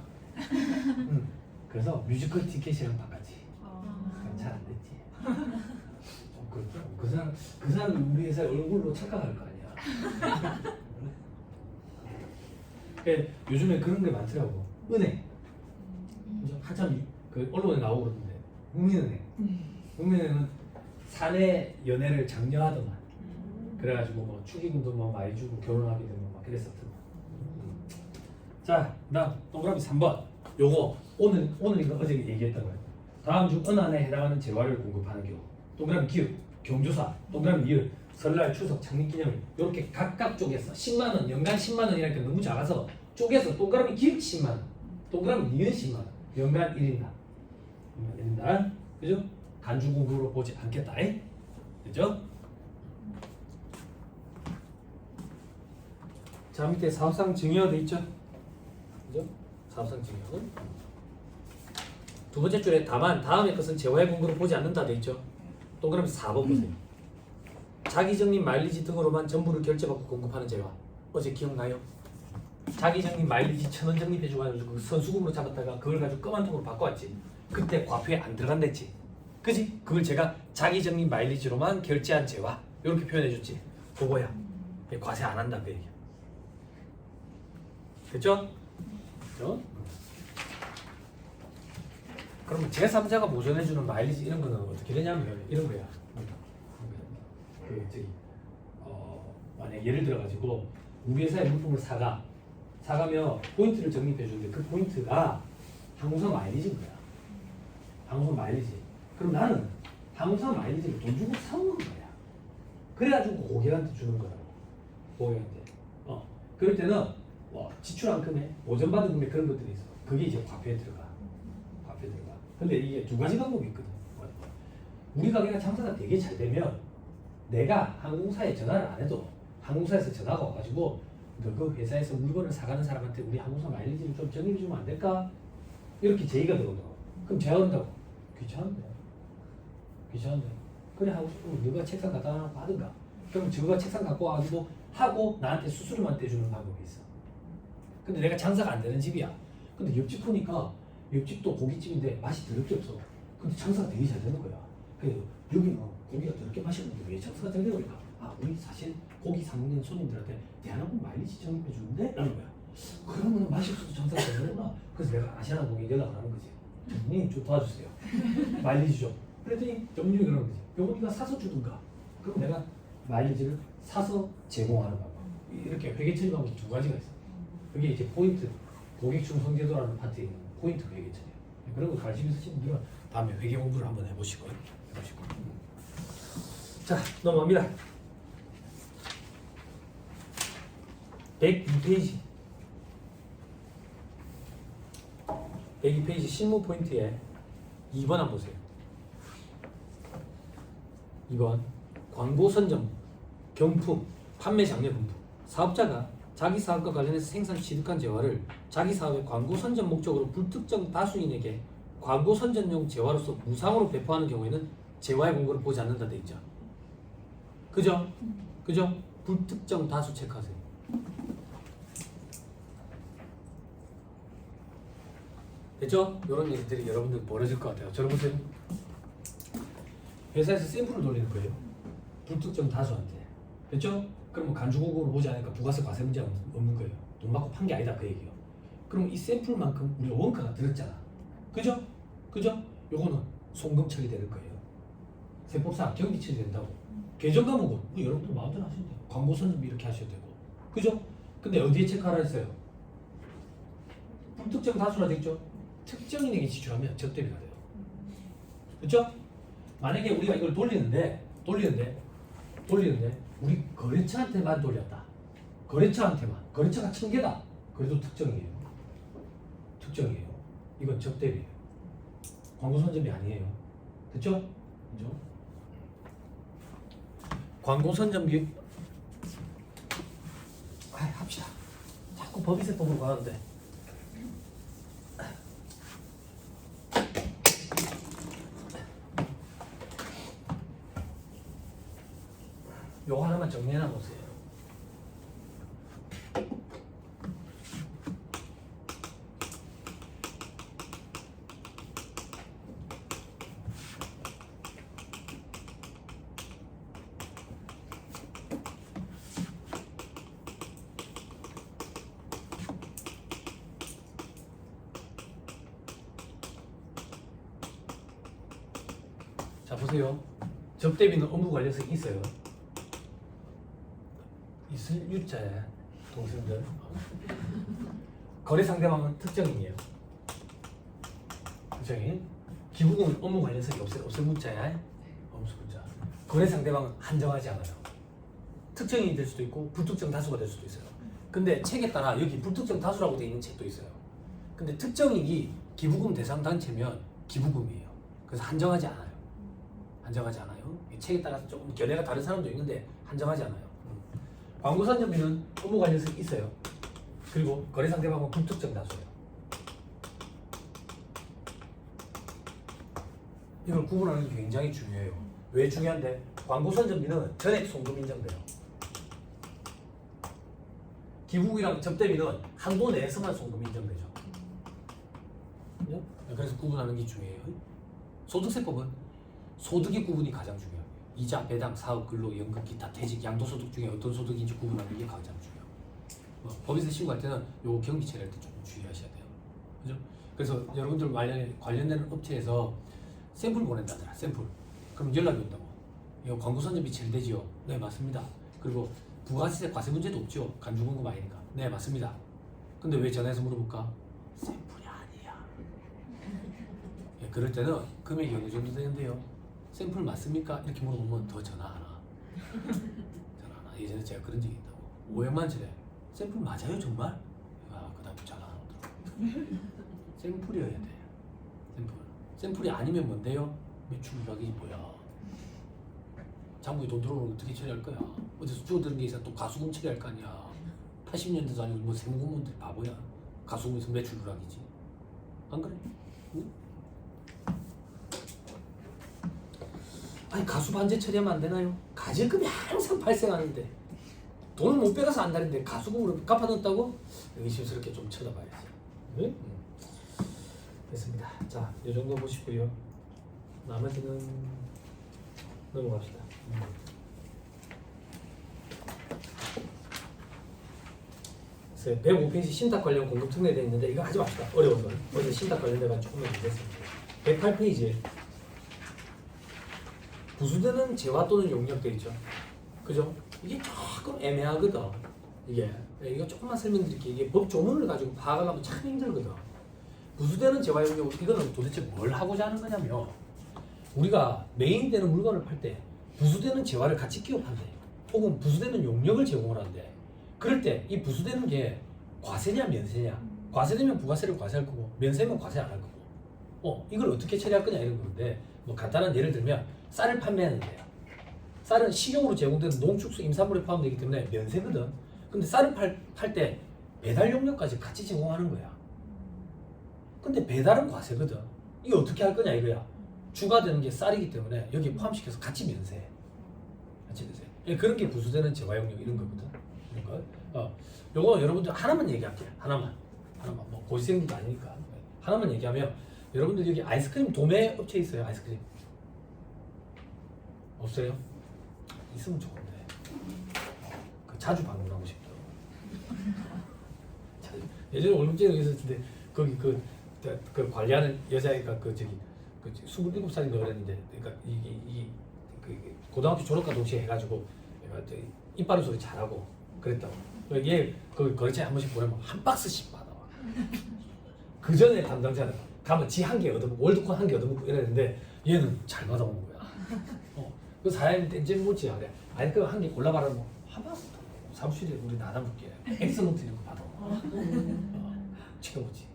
응. 그래서 뮤지컬 티켓이랑 바꿨지. 잘 안 됐지. 그렇죠. 그 사람 우리 회사의 얼굴로 착각할 거 아니야. 요즘에 그런 게 많더라고. 은행. 한참 그 언론에 나오고 그러던데. 국민은행은 사내 연애를 장려하더만. 그래가지고 뭐 축의금도 뭐 많이 주고 결혼하게 되면 막 그랬었더만. 자, 그다음 동그라미 3번. 요거 오늘인가 어제 얘기했던 거예요. 다음 중 어느 안에 해당하는 재화를 공급하는 경우. 동그라미 기읍, 경조사, 동그라미 니을, 설날, 추석, 창립기념일 이렇게 각각 쪼개서 10만 원, 연간 10만 원이라니까 너무 작아서 쪼개서 동그라미 기읍 10만 원, 동그라미 니은 10만 원, 연간 1인당. 그죠? 간주 공급으로 보지 않겠다. 그죠? 자 밑에 사업상 증여가 돼 있죠? 그죠? 사업상 증여는 두 번째 줄에 다만 다음의 것은 재화의 공급으로 보지 않는다 돼 있죠? 동그라미 4번 보세요. 자기적립 마일리지 등으로만 전부를 결제받고 공급하는 재화. 어제 기억나요? 자기적립 마일리지 1,000원 적립해주고 그 선수금으로 잡았다가 그걸 가지고 검은 통으로 바꿔왔지. 그때 과표에 안 들어간댔지. 그지? 그걸 제가 자기적립 마일리지로만 결제한 재화 이렇게 표현해줬지. 그거야. 과세 안 한다 그 얘기야. 됐죠? 그죠? 그러면 제3자가 보존해주는 마일리지 이런 거는 어떻게 되냐면 이런 거야. 그 저기 만약 예를 들어 가지고 우리 회사의 물품을 사가면 포인트를 적립해 주는데 그 포인트가 항공사 마일리지인 거야. 항공사 마일리지. 그럼 나는 항공사 마일리지를 돈 주고 사오는 거야. 그래가지고 고객한테 주는 거라고. 고객한테. 그럴 때는 지출한 금액, 보전받은 금액 그런 것들이 있어. 그게 이제 과표에 들어가. 과표에 들어가. 근데 이게 두 가지 방법이 있거든. 우리 가게가 장사가 되게 잘 되면 내가 항공사에 전화를 안 해도 항공사에서 전화가 와가지고 너 그 회사에서 물건을 사가는 사람한테 우리 항공사 마일리지를 좀 적립해 주면 안 될까? 이렇게 제의가 들어온다고. 그럼 제가 한다고. 귀찮은데. 그래 하고 싶으면 너가 책상 갖다 놔 하든가. 그럼 저가 책상 갖고 와가지고 하고 나한테 수수료만 떼주는 방법이 있어. 근데 내가 장사가 안 되는 집이야. 근데 옆집 보니까 옆집도 고깃집인데 맛이 더럽게 없어. 근데 장사가 되게 잘 되는 거야. 그래서 여기는 고기가 더럽게 맛이 없는데 왜 장사가 잘 되는 걸까? 우리 사실 고기 사 먹는 손님들한테 대한항공 마일리지 적립해 주는데? 라는 거야. 그러면 맛이 없어도 장사가 되는구나. 그래서 내가 아시아나항공에 연락을 하는 거지. 전문님 좀 도와주세요. 마일리지 좀. 그랬더니 전문님이 그러는 거지. 요거니까 사서 주든가. 그럼 내가 마일리지를 사서 제공하는 방법. 이렇게 회계 처리 방법이 두 가지가 있어. 그게 이제 포인트, 고객 충성제도라는 파트에 있는 포인트 회계 처리. 그런 거 관심 있으신 분들은 다음에 회계 공부를 한번 해보시고. 자, 넘어갑니다. 102페이지. 102페이지 실무 포인트에 2번 한번 보세요. 2번 광고 선점, 경품, 판매 장려 분부. 사업자가 자기 사업과 관련해서 생산 취득한 재화를 자기 사업의 광고 선전 목적으로 불특정 다수인에게 광고 선전용 재화로서 무상으로 배포하는 경우에는 재화의 공고를 보지 않는다 돼 있죠. 그죠? 불특정 다수 체크하세요. 됐죠? 이런 얘기들이 여러분들 벌어질 것 같아요. 저를 보세요. 회사에서 샘플을 돌리는 거예요. 불특정 다수한테. 됐죠? 그러면 간주공고를 보지 않으니까 부가세 과세 문제가 없는 거예요. 돈 받고 판 게 아니다 그 얘기예요. 그럼 이 샘플만큼 우리가 원가가 들었잖아. 그죠? 요거는 송금 처리되는 거예요. 세법상 경비 처리된다고. 계정 과목은 여러분들 마음대로 하시면 돼요. 광고 선점 이렇게 하셔도 되고. 그죠? 근데 어디에 체크하라 했어요? 불특정 다수라 되겠죠? 특정인에게 지출하면 적대비가 돼요. 그렇죠? 만약에 우리가 이걸 돌리는데 우리 거래처한테만 돌렸다. 거래처가 1000개다. 그래도 특정이에요. 이건 적대비예요. 광고 선점이 아니에요. 됐죠? 광고 선점비 합시다. 자꾸 법인세법으로 가는데. 요거 하나만 정리해놔 보세요. 자 보세요. 접대비는 업무 관련성이 있어요. 있을 유자에 동생들. 거래 상대방은 특정인이에요. 특정인. 기부금은 업무 관련성이 없을 문자야. 없을 문자. 거래 상대방은 한정하지 않아요. 특정인이 될 수도 있고 불특정 다수가 될 수도 있어요. 근데 책에 따라 여기 불특정 다수라고 되어 있는 책도 있어요. 근데 특정인이 기부금 대상 단체면 기부금이에요. 그래서 한정하지 않아요. 이 책에 따라서 조금 견해가 다른 사람도 있는데 한정하지 않아요. 광고 선점비는 업무 관련성이 있어요. 그리고 거래 상대방은 불특정 다수예요. 이걸 구분하는 게 굉장히 중요해요. 왜 중요한데? 광고 선점비는 전액 송금 인정돼요. 기부금이랑 접대비는 한도 내에서만 송금 인정되죠. 그래서 구분하는 게 중요해요. 소득세법은 소득의 구분이 가장 중요해요. 이자, 배당, 사업, 근로, 연금, 기타, 퇴직, 양도소득 중에 어떤 소득인지 구분하는 게 가장 중요해요. 법인세 신고할 때는 요거 경비 처리할 때 조금 주의하셔야 돼요. 그죠? 그래서 여러분들 관련된 업체에서 샘플 보낸다더라. 샘플. 그럼 연락이 온다고. 이거 광고 선점이 제일 되지요? 네, 맞습니다. 그리고 부가세 과세 문제도 없죠? 간주공급 아니니까. 네, 맞습니다. 근데 왜 전화해서 물어볼까? 샘플이 아니야. 예, 그럴 때는 금액이 어느 정도 되는데요? 샘플 맞습니까? 이렇게 물어보면 더 전화 안 와. 전화 안 와. 예전에 제가 그런 적이 있다고. 500만원짜리 샘플 맞아요 정말? 아, 그 다음 전화 안 오더라고. 샘플이어야 돼. 샘플이 아니면 뭔데요? 매출 누락이 뭐야? 장부에 돈 들어오는 거 어떻게 처리할 거야? 어디서 주워드는 게 있어 또 가수금 처리할 거 아니야? 80년대도 아니고 뭐 세무공무원들이 바보야. 가수금에서 매출 누락이지. 안 그래? 응? 아니 가수 반제 처리하면 안 되나요? 가제금이 항상 발생하는데 돈을 못 빼가서 안다는데 가수금으로 갚아놓았다고? 의심스럽게 좀 쳐다봐야지. 네? 됐습니다. 자, 이 정도 보시고요. 나머지는 넘어갑시다. 105페이지 신탁 관련 공급 특례되어 있는데 이거 하지 맙시다. 어려운 건. 어제 신탁 관련돼가 조금만 문제했습니다. 108페이지에 부수되는 재화 또는 용역되어 있죠. 그죠? 이게 조금 애매하거든. 이거 조금만 설명드릴게요. 이게 법 조문을 가지고 파악하려면 참 힘들거든. 부수되는 재화 용역, 이거는 도대체 뭘 하고자 하는 거냐면 우리가 메인 되는 물건을 팔 때 부수되는 재화를 같이 기업한대. 혹은 부수되는 용역을 제공을 한대. 그럴 때 이 부수되는 게 과세냐 면세냐. 과세되면 부가세를 과세할 거고 면세면 과세 안 할 거고. 이걸 어떻게 처리할 거냐 이런 건데 뭐 간단한 예를 들면 쌀을 판매하는데요. 쌀은 식용으로 제공되는 농축수 임산물에 포함되기 때문에 면세거든. 근데 쌀을 팔 때 배달 용역까지 같이 제공하는 거야. 근데 배달은 과세거든. 이거 어떻게 할 거냐 이거야. 추가되는 게 쌀이기 때문에 여기 포함시켜서 같이 면세해. 같이 면세. 그런 게 부수되는 재화용역 이런 거거든. 이런 거. 요거 여러분들 하나만 얘기할게요. 하나만. 뭐 고시생들도 아니니까. 하나만 얘기하면 여러분들 여기 아이스크림 도매 업체 있어요. 아이스크림. 없어요? 있으면 좋은데. 자주 방문하고 싶죠. 예전에 월급제로 있었는데 거기 그 관리하는 여자애가 그 27살인가 그랬는데, 그러니까 그 고등학교 졸업과 동시에 해가지고 얘가 이빨 소리 잘하고 그랬다고. 얘 그 거래처에 한 번씩 보내면 한 박스씩 받아와. 그 전에 담당자는 가면 지 한 개 얻어먹고 월드콘 한 개 얻어먹고 이랬는데 얘는 잘 받아오는 거야. 그 사람이 이제 뭐지 그래. 아니 그 한 개 골라봐라 뭐 한 박스 사무실에 우리 나눠볼게. 엑스노트 이런 거 받아. 지켜보지.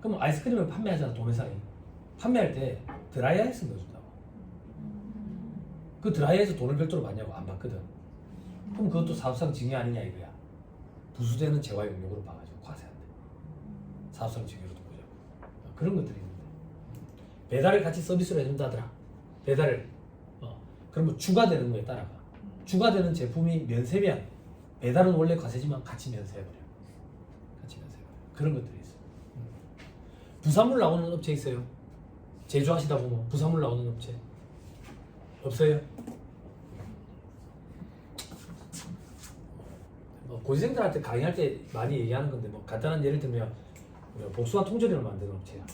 그럼 아이스크림을 판매하잖아 도매상이. 판매할 때 드라이아이스 넣어준다고. 그 드라이아이스 돈을 별도로 받냐고 안 받거든. 그럼 그것도 사업상 증여 아니냐 이거야. 부수되는 재화 용역으로 봐가지고 과세한대. 사업상 증여로도 보자고. 그런 것들이 있는데 배달을 같이 서비스로 해준다더라. 배달을 그러면 추가되는 거에 따라가. 추가되는 제품이 면세면 배달은 원래 과세지만 같이 면세해버려. 같이 면세해버려. 그런 것들이 있어. 부산물 나오는 업체 있어요? 제조하시다 보면 부산물 나오는 업체 없어요? 고시생들한테 강의할 때 많이 얘기하는 건데 뭐 간단한 예를 들면 복숭아 통조림을 만드는 업체야.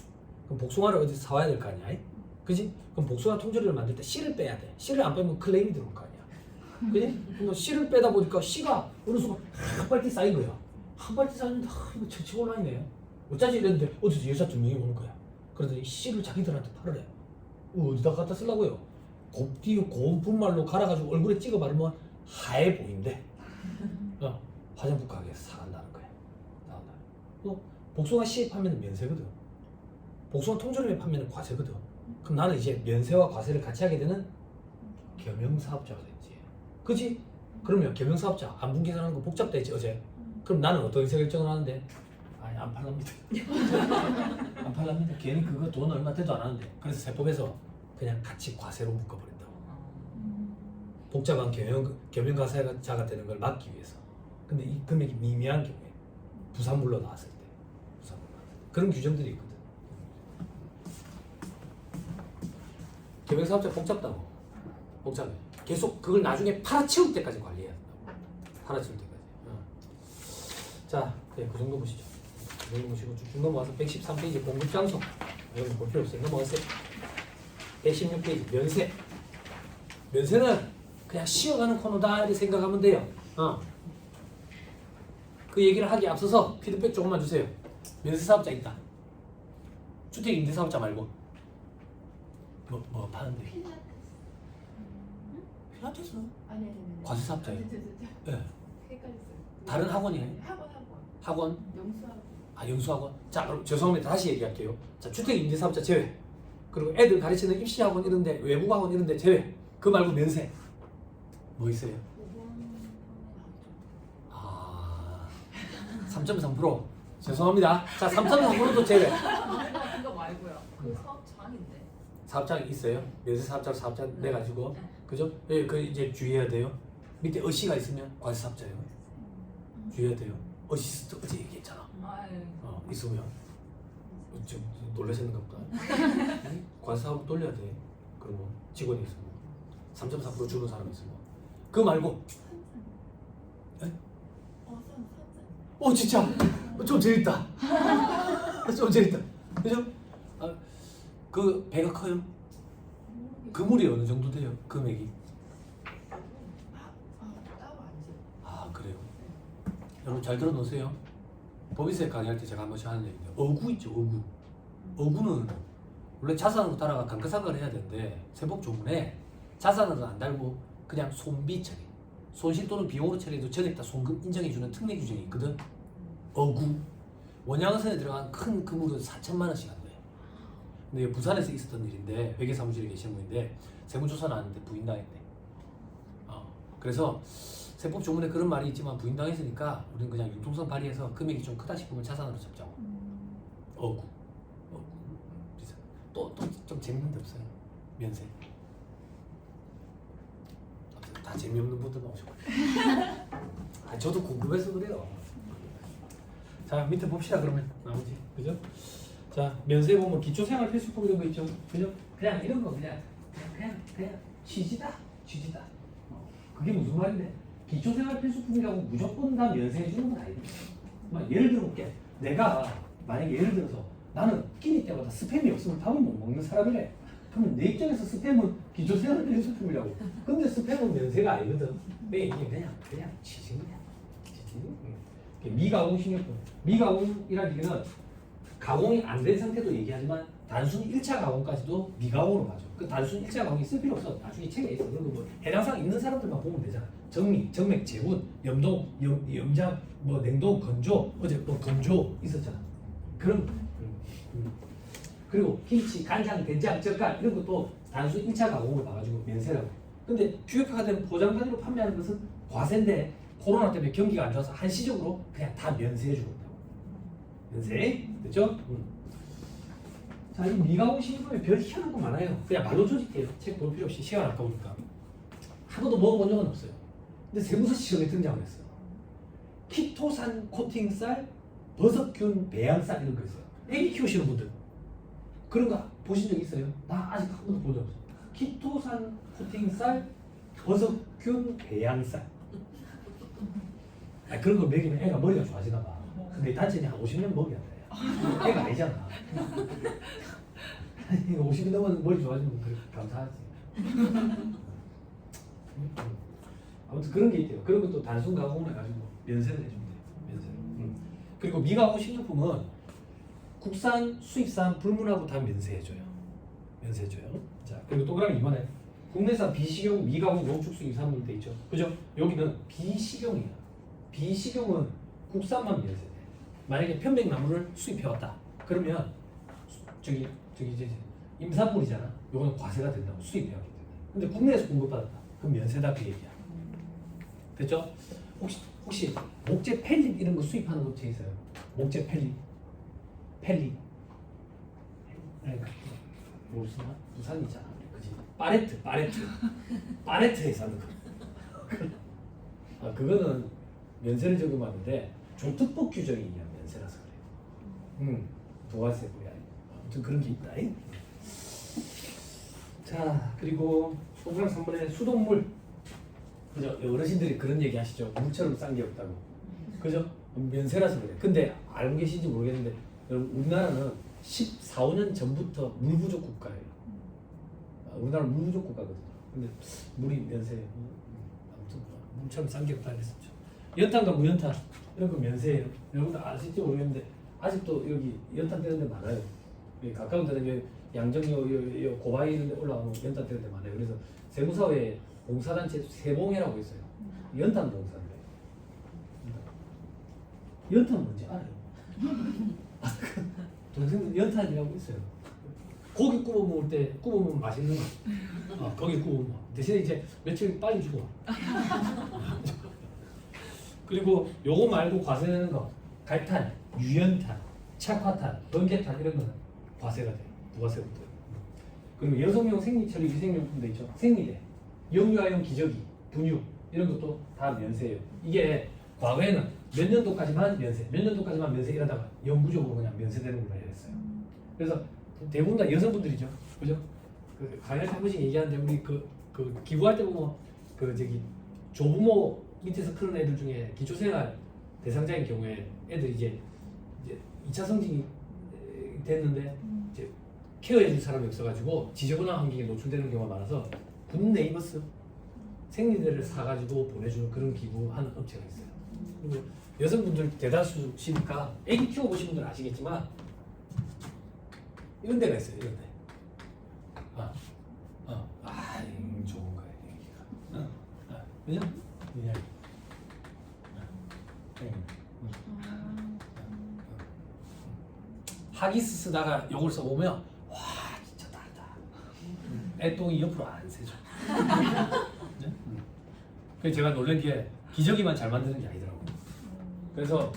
그럼 복숭아를 어디서 사와야 될 거 아니야? 그지? 그럼 복숭아 통조림을 만들 때 씨를 빼야 돼. 씨를 안 빼면 클레임이 들어올 거 아니야. 그지? 그럼 씨를 빼다 보니까 씨가 어느 순간 한 발티 쌓인 거야. 한 발티 쌓이는데 이거 채찍 온라인이네. 어쩌지 이랬는데 어디서 여자 2명이 오는 거야. 그러더니 씨를 자기들한테 팔으래. 어디다 갖다 쓰려고요? 곱디고 고운 분말로 갈아가지고 얼굴에 찍어 바르면 하얘 보인대. 화장품 가게에서 사간다는 거야. 복숭아 씨 판매는 면세거든. 복숭아 통조림에 판매는 과세거든. 그럼 나는 이제 면세와 과세를 같이 하게 되는 겸용사업자가 됐지. 그치? 그러면 겸용사업자 안분 계산하는 거 복잡되지 어제? 그럼 나는 어떤 의사 결정을 하는데? 아니 안 팔랍니다. 안 팔랍니다. 괜히 그거 돈 얼마 되도 안 하는데. 그래서 세법에서 그냥 같이 과세로 묶어버린다고. 복잡한 겸용가세자가 되는 걸 막기 위해서. 근데 이 금액이 미미한 경우에 부산물로 나왔을 때 그런 규정들이 있거든. 겸용사업자 복잡다고. 복잡해. 계속 그걸 나중에 팔아치울 때까지 관리해야 된다고. 팔아치울 때까지. 자, 네, 그 정도 보시죠. 넘어오시고 쭉 넘어와서 113페이지 공급 장소. 이건 볼 필요 없어요. 넘어가세요. 116페이지 면세. 면세는 그냥 쉬어가는 코너다 이렇게 생각하면 돼요. 그 얘기를 하기에 앞서서 피드백 조금만 주세요. 면세 사업자 있다. 주택 임대 사업자 말고 뭐 파는데? 필라테스. 아니. 과세 사업자예요. 네. 헷갈렸어요. 다른 학원이에요? 학원? 영수학원. 영수학원. 자, 그럼 죄송합니다. 다시 얘기할게요. 자, 주택 임대 사업자 제외. 그리고 애들 가르치는 입시 학원 이런데 외국 학원 이런데 제외. 그 말고 면세. 뭐 있어요? 3.3%. 죄송합니다. 자, 3.3%도 제외. 그거 말고요. 그 사업장인데. 사업장이 있어요. 면세 사업자로 사업자 내가지고. 그죠? 예, 그 이제 주의해야 돼요. 밑에 어시가 있으면 과세 사업자예요. 주의해야 돼요. 어시스트 어제 얘기했잖아. 있으면 좀 놀라셨는가 보다. 과세 사업 돌려야 돼. 그리고 직원이 있으면 3.4% 주는 사람이 있으면. 그거 말고. 네? 진짜 좀 재밌다. 좀 재밌다. 그죠? 그 배가 커요? 그물이 어느 정도 돼요? 금액이? 따로 안 그래요? 여러분 잘 들어놓으세요. 법인세 강의할 때 제가 한 번씩 하는 얘기인데 어구 있죠, 어구. 어구는 원래 자산으로 따라가 감가상각을 해야 되는데 세법조문에 자산으로 안 달고 그냥 손비 처리, 손실 또는 비용으로 처리해도 전액 다 손금 인정해주는 특례 규정이 있거든. 어구. 원양어선에 들어간 큰 그물은 4천만 원씩 한대요. 근데 부산에서 있었던 일인데 회계사무실에 계시는 분인데 세무조사 나왔는데 부인당했대. 그래서 세법조문에 그런 말이 있지만 부인당했으니까 우리는 그냥 융통성 발휘해서 금액이 좀 크다 싶으면 자산으로 잡자고. 어구. 비싸. 또 좀 재밌는 데 없어요? 면세. 다 재미없는 분들 나오셨고. 저도 궁금해서 그래요. 자, 밑에 봅시다. 그러면 나머지 그죠? 자, 면세 보면 기초생활 필수품 이런 거 있죠, 그죠? 그냥 이런 거 그냥 취지다. 그게 무슨 말인데? 기초생활 필수품이라고 무조건 다 면세해 주는 건 아니거든요. 예를 들어 볼게. 내가 만약에 예를 들어서 나는 끼니 때마다 스팸이 없으면 밥을 못 먹는 사람이래. 그러면 내 입장에서 스팸은 기초생활 필수품이라고. 근데 스팸은 면세가 아니거든. 왜 이게 그냥 취지냐? 미가공 식료품. 미가공이라는 얘기는 가공이 안 된 상태도 얘기하지만 단순 1차 가공까지도 미가공으로 가죠. 그 단순 1차 가공이 쓸 필요 없어. 나중에 책에 있어. 그리고 뭐 해당사항 있는 사람들만 보면 되잖아. 정미, 정맥, 재분, 염동, 염장, 뭐 냉동, 건조, 어제 뭐 건조 있었잖아. 그런 그리고 김치, 간장, 된장, 젓갈 이런 것도 단순 1차 가공을 봐가지고 면세라고. 근데 규격화가 된 포장 단위로 판매하는 것은 과세인데 코로나 때문에 경기가 안 좋아서 한시적으로 그냥 다 면세해 주고 있다고. 면세, 됐죠? 자, 이 미가공 식품에 별 희한한 거 많아요. 그냥 말로 조직해요. 책 볼 필요 없이 시간 아까우니까. 한 번도 먹어본 적은 없어요. 근데 세무서 시험에 등장을 했어요. 키토산 코팅쌀, 버섯균 배양쌀 이런 거 있어요. 애기 키우시는 분들 그런 거 보신 적 있어요? 나 아직 한 번도 본 적 없어요. 키토산 코팅쌀, 버섯균 배양쌀. 그런 거 먹이면 애가 머리가 좋아지나 봐. 근데 단체는 한 50년 먹여야 돼. 애가 아니잖아. 50년 넘으면 머리 좋아지면 그렇게 감사하지. 아무튼 그런 게 있대요. 그런 것도 단순 가공을 해가지고 면세를 해주면 돼요. 면세를. 그리고 미가공 식료품은 국산, 수입산 불문하고 다 면세해줘요. 면세해줘요. 자, 그리고 동그라미 이번에 국내산 비식용 미가공 농축수입 산물 돼 있죠. 그죠? 여기는 비식용이에요. 비식용은 국산만 면세돼. 만약에 편백나무를 수입해왔다. 그러면 저기 이제 임산물이잖아. 요거는 과세가 된다고 수입해왔기 때문에. 근데 국내에서 공급받았다. 그럼 면세다 그 얘기야. 됐죠? 혹시 목재 펠릿 이런 거 수입하는 업체 있어요? 목재 펠릿. 무슨 부산이잖아. 그지? 파레트에서 하는 거. 그거는 면세를 적용하는데 조특법 규정에 의한 면세라서 그래요. 도화세 고야. 아무튼 그런 게 있다. 자, 그리고 동그라미 3번에 수돗물. 그죠? 어르신들이 그런 얘기 하시죠. 물처럼 싼 게 없다고. 그죠? 면세라서 그래. 근데 알고 계신지 모르겠는데 여러분 우리나라는 14, 15년 전부터 물 부족 국가예요. 우리나라 물 부족 국가거든요. 근데 물이 면세. 아무튼 물처럼 싼 게 없다 그랬었죠. 연탄과 무연탄 이런 거 면세예요. 여러분들 아실지 모르겠는데 아직도 여기 연탄 되는 데 많아요. 여기 가까운 데는 양정역 고바위 이런 데 올라가면 연탄 되는 데 많아요. 그래서 세무사회 봉사단체 세봉회라고 있어요. 연탄 봉사인데. 연탄 뭔지 알아요? 동생들 연탄이라고 있어요. 고기 구워 먹을 때 구워 먹으면 맛있는 거. 거기 구워 먹어. 대신에 이제 며칠 빨리 죽어. 그리고 요거 말고 과세되는 거 갈탄, 유연탄, 착화탄, 번개탄 이런 거는 과세가 돼. 부가세가 붙어요. 그리고 여성용 생리처리 위생용품도 있죠. 생리대, 영유아용 기저귀, 분유 이런 것도 다 면세예요. 이게 과거에는 몇 년도까지만 면세, 몇 년도까지만 면세 이러다가 영구적으로 그냥 면세되는 걸로 했어요. 그래서 대부분 다 여성분들이죠, 그죠? 그 강의할 때 한 번씩 얘기하는데 우리 그 기부할 때 보면 그 저기 조부모 밑에서 크는 애들 중에 기초생활 대상자인 경우에 애들이 이제 2차 성징이 됐는데 이제 케어해줄 사람이 없어가지고 지저분한 환경에 노출되는 경우가 많아서 군 네이버스 생리대를 사가지고 보내주는 그런 기부하는 업체가 있어요. 그리고 여성분들 대다수시니까 애기 키워보신 분들 아시겠지만 이런 데가 있어요. 이런 데. 좋은 거예요. 애기가. 그죠? 그냥. 하기스 쓰다가 요걸 써보면 와 진짜 다르다. 애똥이 옆으로 안 새죠. 네? 그래서 제가 놀란 게 기저귀만 잘 만드는 게 아니더라고요. 그래서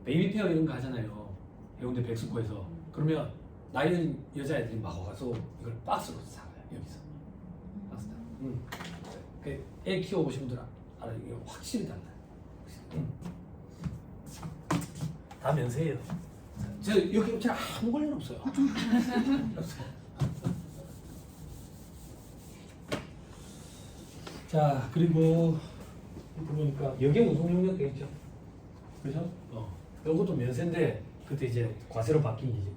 베이비 페어 이런 거 하잖아요. 해운대 백수코에서. 그러면 나이 든 여자애들이 막 와서 이걸 박스로 사가요. 여기서. 박스 다. 애 키워보신 분들 알아요. 이거 확실히 달라요. 다 면세예요. 저 여기 업체 아무 관련 없어요. 자 그리고 보니까 여경 운송 용역 돼 있죠. 그죠? 요것도 면세인데 그때 이제 과세로 바뀐 게 이제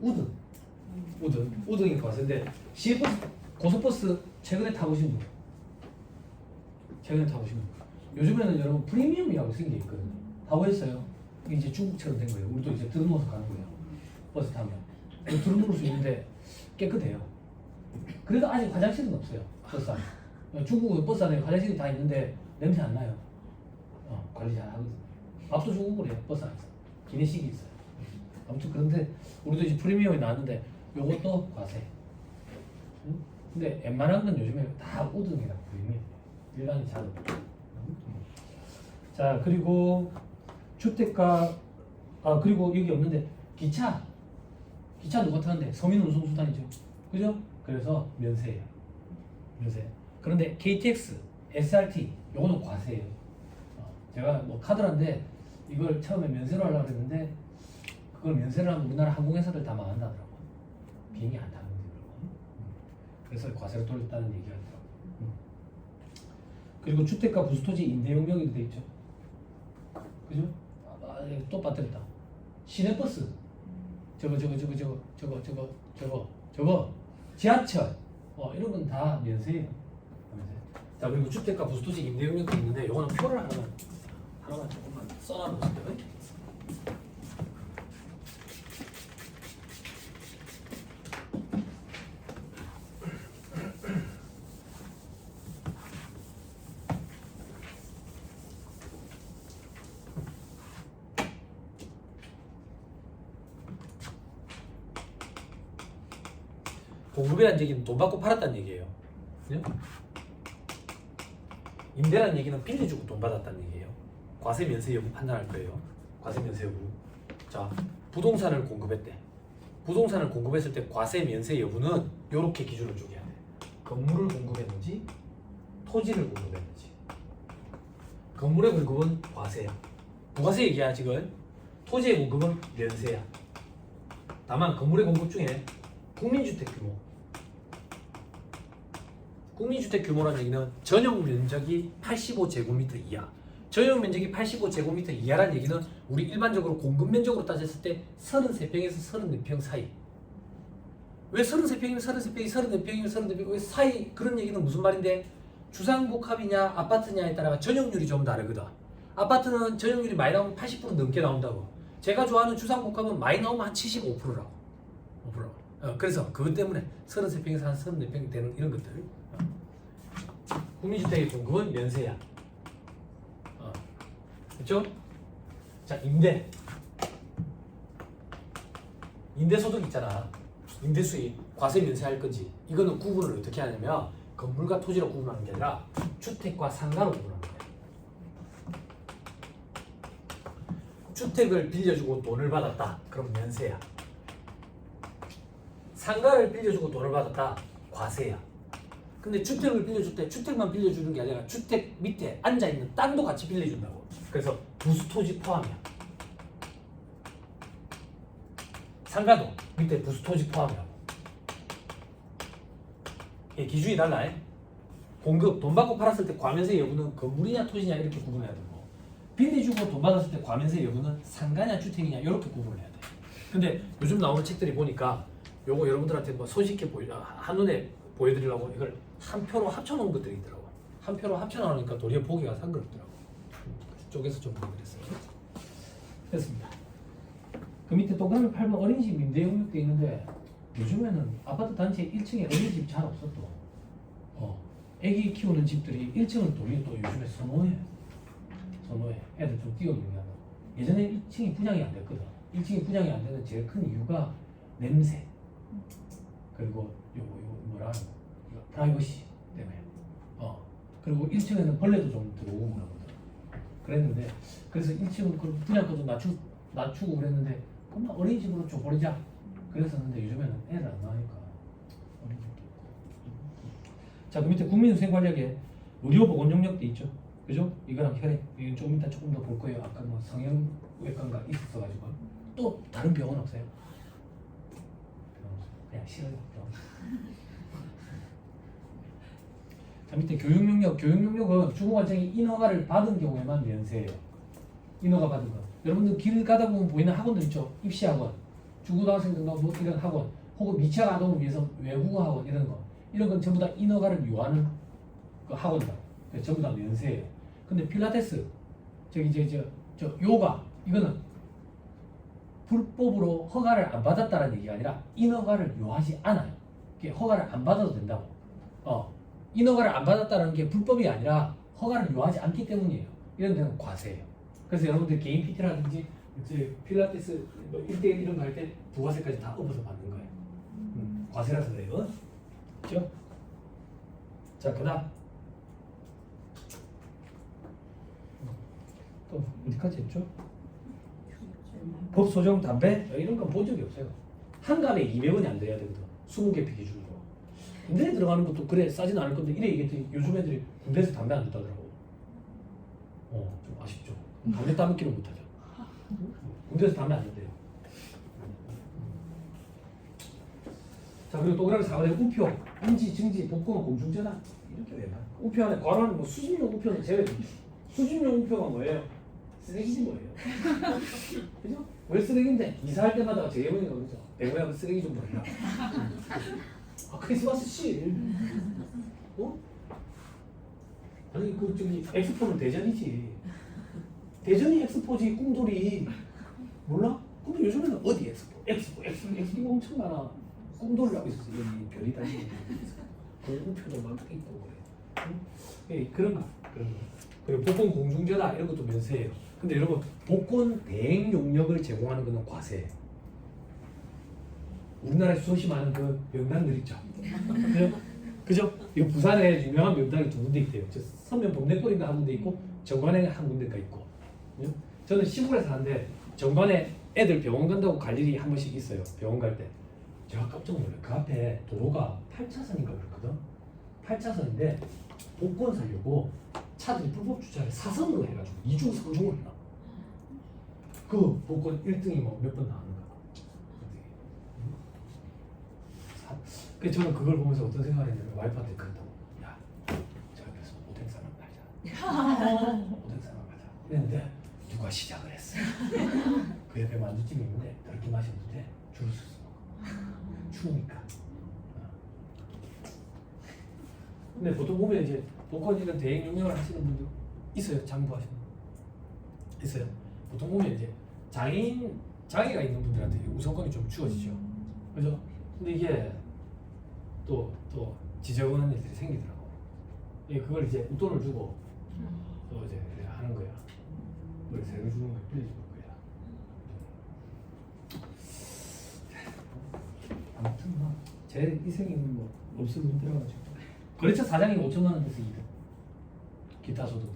우등이 과세인데 시외버스 고속버스 최근에 타보신 분? 요즘에는 여러분 프리미엄이라고 생긴 게 있거든요. 타보셨어요? 이게 이제 중국처럼 된 거예요. 우리도 이제 들어놓아서 가는 거예요. 버스 타면 들어놓을 수 있는데 깨끗해요. 그래도 아직 화장실은 없어요. 버스 안에. 중국은 버스 안에 화장실이 다 있는데 냄새 안 나요. 관리 잘 하거든요. 밥도 주고 그래요. 버스 안에서. 기내식이 있어요. 아무튼 그런데 우리도 이제 프리미엄이 나왔는데 요것도 과세. 근데 웬만한 건 요즘에 다 우등이라고 프리미엄. 일반이 잘 없죠. 자 그리고 주택가 그리고 여기 없는데 기차 누가 타는데 서민 운송수단이죠. 그죠? 그래서 면세예요. 면세. 그런데 KTX, SRT 요거는 과세예요. 제가 뭐 카드란데 이걸 처음에 면세로 하려고 했는데 그걸 면세를 하면 우리나라 항공회사들 다 망한다더라고. 비행기 안 타는 거더라고. 그래서 과세로 돌렸다는 얘기가 있더라고. 그리고 주택가 부수토지 임대용역이 돼 있죠. 그죠? 또 빠뜨렸다. 시내버스 저거 지하철 이런 건 다 면세예요. 자 그리고 주택가 부수토지 임대용역도 있는데 요거는 표를 하나만 조금만 써놔보세요. 공급이라는 얘기는 돈 받고 팔았다는 얘기예요. 그죠? 임대라는 얘기는 빌려주고 돈 받았다는 얘기예요. 과세 면세 여부 판단할 거예요. 과세 면세 여부. 자, 부동산을 공급했대. 부동산을 공급했을 때 과세 면세 여부는 이렇게 기준을 쪼개야 돼. 건물을 공급했는지, 토지를 공급했는지. 건물의 공급은 과세야. 부가세 얘기야 지금. 토지의 공급은 면세야. 다만 건물의 공급 중에 국민주택 규모. 국민주택 규모라는 얘기는 전용 면적이 85제곱미터 이하. 전용 면적이 85제곱미터 이하라는 얘기는 우리 일반적으로 공급 면적으로 따졌을 때 33평에서 34평 사이. 왜 33평이면 33평이 34평이면 34평 왜 사이 그런 얘기는 무슨 말인데 주상복합이냐 아파트냐에 따라 전용률이 좀 다르거든. 아파트는 전용률이 많이 나오면 80% 넘게 나온다고. 제가 좋아하는 주상복합은 많이 나오면 한 75%라고. 5%. 그래서 그것 때문에 33평에서 한 34평 되는 이런 것들. 국민주택의 공급은 면세야. 그렇죠? 자, 임대소득 있잖아. 임대수익, 과세 면세할 건지 이거는 구분을 어떻게 하냐면 건물과 토지로 구분하는 게 아니라 주택과 상가로 구분하는 거야. 주택을 빌려주고 돈을 받았다. 그럼 면세야. 상가를 빌려주고 돈을 받았다. 과세야. 근데 주택을 빌려줄 때 주택만 빌려주는 게 아니라 주택 밑에 앉아있는 땅도 같이 빌려준다고. 그래서 부수토지 포함이야. 상가도 밑에 부수토지 포함이라고. 이게 기준이 달라. 공급, 돈 받고 팔았을 때 과면세 여부는 건물이냐 토지냐 이렇게 구분해야 되고 빌려주고 돈 받았을 때 과면세 여부는 상가냐 주택이냐 이렇게 구분을 해야 돼. 근데 요즘 나오는 책들이 보니까 요거 여러분들한테 뭐 손쉽게 한눈에 보여드리려고 이걸 한 표로 합쳐놓은 것들이 있더라고. 한 표로 합쳐놓으니까 도리어 보기가 상그럽더라고. 쪽에서 좀 보여드렸어요. 됐습니다. 그 밑에 동그라미 8번 어린이집 임대 용역도 있는데 요즘에는 아파트 단지에 1층에 어린이집 잘 없어 또. 애기 키우는 집들이 1층을 도리어 또 요즘에 선호해. 애들 좀 뛰어놀게 하고. 예전에 1층이 분양이 안 됐거든. 1층이 분양이 안 되는 제일 큰 이유가 냄새. 그리고 요거 뭐라 이거 프라이버시 때문에. 그리고 1층에는 벌레도 좀 들어오고 그러거든. 그랬는데 그래서 1층은 그 분양가도 낮추고 그랬는데 그럼 어린이집으로 줘버리자 그랬었는데 요즘에는 애를 안 나니까 어린이집도 있고. 자, 그 밑에 국민위생관리학에 의료보건용역도 있죠. 그죠? 이거랑 혈액 이건 조금 이따 조금 더 볼 거예요. 아까 뭐 성형외과가 있었어가지고 또 다른 병원 없어요? 그냥 싫어요. 자, 밑에 교육용역은 주거관청이 인허가를 받은 경우에만 면세예요. 인허가 받은 거. 여러분들 길 가다 보면 보이는 학원들 있죠. 입시학원, 중고등학생들 뭐 이런 학원, 혹은 미취학 아동을 위해서 외국어 학원 이런 거. 이런 건 전부 다 인허가를 요하는 그 학원이다. 전부 다 면세예요. 근데 필라테스, 저 요가 이거는 불법으로 허가를 안 받았다는 얘기가 아니라 인허가를 요하지 않아요. 허가를 안 받아도 된다고. 인허가를 안 받았다는 게 불법이 아니라 허가를 요하지 않기 때문이에요. 이런 데는 과세예요. 그래서 여러분들 개인 PT라든지 필라테스 뭐 1대1 이런 거 할 때 부가세까지 다 엎어서 받는 거예요. 과세라서 그래요. 그렇죠? 자, 그다음 또 어디까지 했죠? 법 소정 담배 이런 건 본 적이 없어요. 한 갑에 200원이 안 돼야 되거든. 20개 피 기준으로. 군대에 들어가는 것도 그래 싸진 않을 건데 이래 얘기했더니 요즘 애들이 군대에서 담배 안 듣다더라고. 좀 아쉽죠. 담배 따먹기는 못하죠. 군대에서 담배 안 듣대요. 자, 그리고 동그라미 4번에 우표, 인지, 증지, 복권, 공중전화 이렇게 외워. 우표 안에 괄호는 뭐 수집용 우표는 제외됩니다. 수집용 우표가 뭐예요? 쓰레기지 뭐예요? 그죠? 왜 쓰레기인데? 이사할 때마다 제 예문이가 그러죠. 배우야 그 쓰레기 좀 버리라. 크리스마스 씨. 아니 그 저기 엑스포는 대전이지. 대전이 엑스포지 꿈돌이. 몰라? 근데 요즘에는 어디 엑스포 엑스포 엄청 많아. 꿈돌을 하고 있었어. 여기 별이 달리는 공구표도 막 있고 그래. 그런 거. 그리고 복권 공중전화 이런 것도 면세예요. 근데 여러분 복권 대행 용역을 제공하는 것은 과세예요. 우리나라에 수없이 많은 그 명당들 있죠. 그죠? 이 부산에 유명한 명당이 두 군데 있대요. 서면 범대골인가 한 군데 있고 정관에 한 군데가 있고. 저는 시골에 사는데 정관에 애들 병원 간다고 갈 일이 한 번씩 있어요. 병원 갈 때. 제가 깜짝 놀라요. 그 앞에 도로가 8차선인가 그렇거든. 8차선인데 복권 사려고 차들이 불법 주차를 4선으로 해가지고 2중 3중을 해놔. 그 복권 1등이 뭐 몇 번 나왔는가. 그래서 저는 그걸 보면서 어떤 생각을 했냐면 와이프한테 그랬다고. 야, 저 앞에서 오뎅 사람 말자. 오뎅 사람 말자. 그랬는데 누가 시작을 했어. 그 옆에 만두집이 있는데 그렇게 마셨는데 줄을 섰어. 추우니까. 근데 보통 보면 이제 복권 이런 대행 용역을 하시는 분들 있어요. 장부하시는 분 있어요. 보통 보면 이제 장애가 있는 분들한테 우선권이 좀 주어지죠. 그죠? 근데 이게 또 지저분한 일들이 생기더라고. 그걸 이제 웃돈을 주고 또 이제 하는 거야. 그걸 세금 주는 거야, 빌려주는 거야. 아무튼 제 인생에는 없을 문제라가지고 거래처 사장이 5천만 원 돼서 2등, 기타 소득,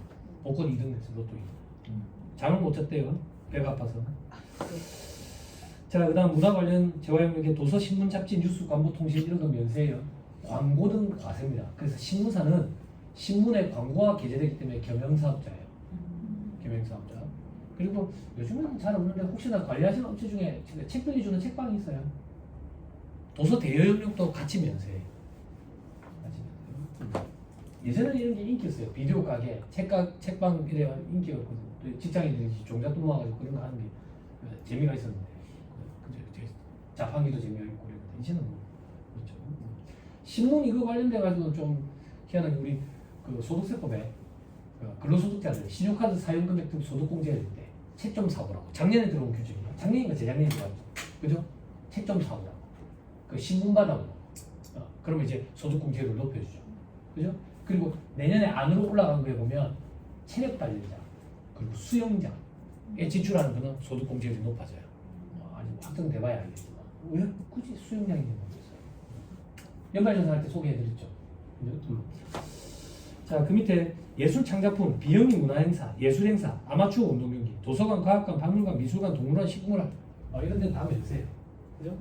복권 2등 됐어, 로또 2등. 잠을 못 잤대요, 배가 아파서. 자, 그다음 문화 관련 재화 영역에 도서, 신문, 잡지, 뉴스, 광고, 통신 이런 거 면세예요. 광고 등 과세입니다. 그래서 신문사는 신문에 광고가 게재되기 때문에 겸용사업자예요. 겸용사업자. 그리고 요즘은 잘 없는데 혹시나 관리하시는 업체 중에 책 빌려주는 책방이 있어요. 도서 대여 영역도 같이 면세해요. 예전에는 이런 게 인기였어요. 비디오 가게, 책방 이래 인기였거든요. 또 직장인들이 종잣돈 모아가지고 그런 거 하는 게 재미가 있었는데, 자판기도 재미가 있고 그랬는데 이제는 그렇죠. 신문 이거 관련돼 가지고 좀 희한하게 우리 그 소득세법에 근로소득자들 신용카드 사용 금액 등 소득공제해야 되는데 책 좀 사보라고. 작년에 들어온 규정이에요. 작년인가 재작년에 들어왔죠. 그죠? 책 좀 사보라고. 그 신문 받아보라고. 그러면 이제 소득공제율을 높여주죠. 그죠? 그리고 내년에 안으로 올라간 거에 보면 체력 단련자 그리고 수영장에 지출하는 거는 소득공제율이 높아져요. 아직 확정돼봐야 알겠지만 왜 굳이 수영장인지 모르겠어요. 연말정산할 때 소개해드렸죠. 자, 그 밑에 예술창작품, 비영리 문화행사, 예술행사, 아마추어 운동경기, 도서관, 과학관, 박물관, 미술관, 동물원, 식물원 이런 데는 다 면세요. 그죠?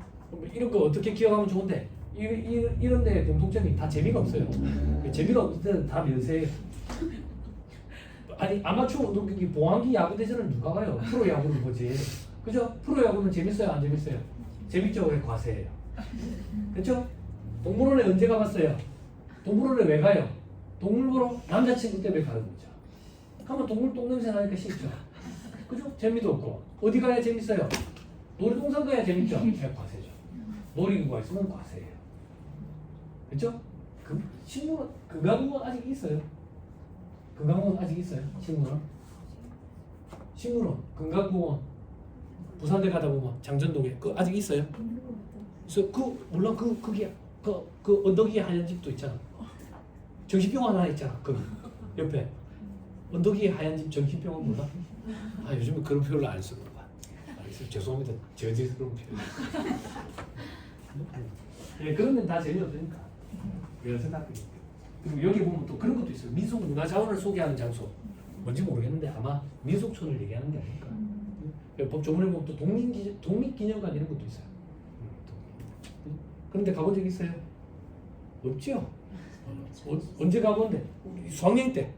이런 거 어떻게 기억하면 좋은데 이런 데 공통점이 다 재미가 없어요. 재미가 없을 때는 다 면세예요. 아니 아마추어 운동경기 봉황기 야구대전을 누가 가요? 프로야구를 보지. 그죠? 프로야구는 재밌어요? 안 재밌어요? 재밌죠? 왜 과세예요? 그렇죠? 동물원에 언제 가봤어요? 동물원에 왜 가요? 동물 보러 남자친구 때문에 가는 거죠. 가면 동물 똥냄새 나니까 싫죠. 그죠? 재미도 없고 어디 가야 재밌어요? 놀이동산 가야 재밌죠? 과세죠. 놀이기구가 있으면 과세예요. 그렇죠? 식물원, 금강공원 아직 있어요. 금강공원 아직 있어요. 식물원. 식물원, 금강공원. 부산대 가다 보면 장전동에 그 아직 있어요. 그래서 물론 거기 그 언덕 위에 하얀 집도 있잖아. 정신병원 하나 있잖아. 거기 옆에 언덕 위에 하얀 집 정신병원 몰라? 요즘에 그런 표현을 안 쓰는 거야. 죄송합니다. 저지스러운 표현. 그런 데는 다 재미없으니까. 그래서 다 그리고 여기 보면 또 그런 것도 있어요. 민속 문화자원을 소개하는 장소. 뭔지 모르겠는데 아마 민속촌을 얘기하는 게 아닐까. 법조문에 보면 또 독립기념관 이런 것도 있어요. 그런데 가본 적 있어요? 없죠? 언제 가본데? 수학여행 때?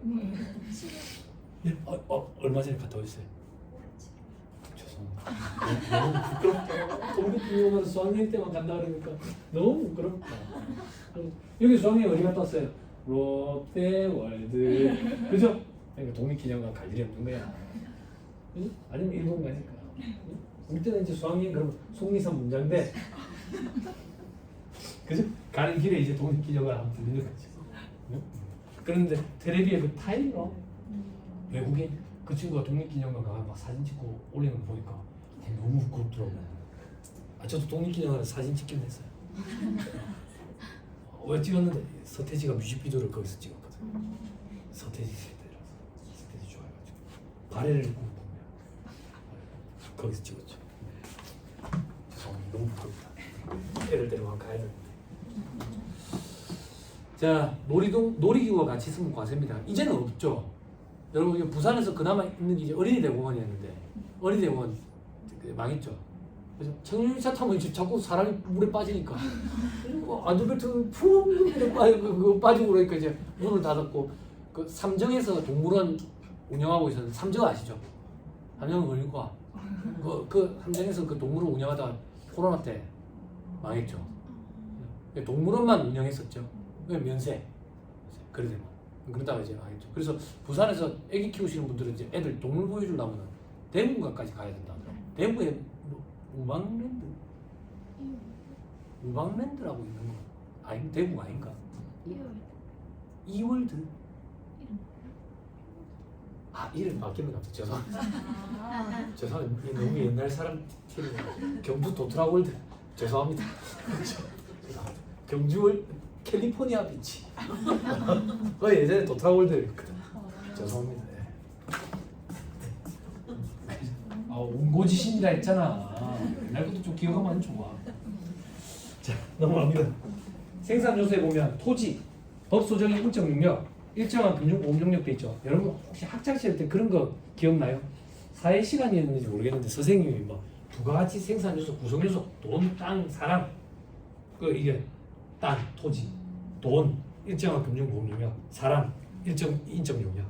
네? 얼마 전에 갔다 오셨어요? 죄송합니다. 너무 부끄럽다. 독립기념관 수학여행 때만 간다 그러니까 너무 부끄럽다. 여기 수학여행 어디 갔다 왔어요? 롯데월드. 그죠? 그러니까 독립기념관 갈 일이 없는 거야. 응? 아니면 일본 가니까. 우리 때는 이제 수학여행 그러면 속리산 문장대. 그죠? 가는 길에 이제 독립기념관 한번 들리는 거지. 응? 그런데 텔레비에 그 타일러 외국인 그 친구가 독립기념관 가서 막 사진 찍고 올리는 거 보니까 너무 부끄럽더라고요. 저도 독립기념관에 사진 찍긴 했어요. 왜 찍었는데 서태지가 뮤직비디오를 거기서 찍었거든. 서태지 세대라서 서태지 좋아해가지고 발해를 입고 보면 거기서 찍었죠. 죄송합니다. 너무 부끄럽다. 애를 데려가 가야 되는데. 자, 놀이기구가 같이 있으면 과세입니다. 이제는 없죠. 여러분 부산에서 그나마 있는 게 이제 어린이대공원이었는데 어린이대공원 망했죠. 그래서 청룡차 타면 이제 자꾸 사람이 물에 빠지니까 안전벨트 푹 빠지고 그러니까 이제 문을 닫았고 그 삼정에서 동물원 운영하고 있었는데 삼정 아시죠? 삼정은 어린이과 그 삼정에서 그 동물원 운영하다가 코로나 때 망했죠. 동물원만 운영했었죠. 면세 그러더만 그러다가 이제 알겠죠. 그래서 부산에서 애기 키우시는 분들은 이제 애들 동물 보여주려면 대문가까지 가야 된다 하더라고. 대문에 뭐 우방랜드라고 있는 거 아니 대문 아닌가? 이월드. 아 이름 바뀌는 것 같아. 죄송합니다. 너무 옛날 사람 티는 경주 도트라월드. 죄송합니다. 경주 캘리포니아 비치. 예전에 도트라월드였거든. 죄송합니다. 온고지신이라 했잖아. 옛날 것도 좀 기억하면 좋아. 자 넘어갑니다. 생산 요소에 보면 토지, 법소적인 인적 능력, 일정한 금융 보험 능력도 있죠. 여러분 혹시 학창 시절 때 그런 거 기억나요? 사회 시간이었는지 모르겠는데 선생님이 뭐 부가가치 생산 요소, 구성 요소, 돈, 땅, 사람, 이게 땅, 토지, 돈, 일정한 금융 보험 능력, 사람, 일정 인적 능력.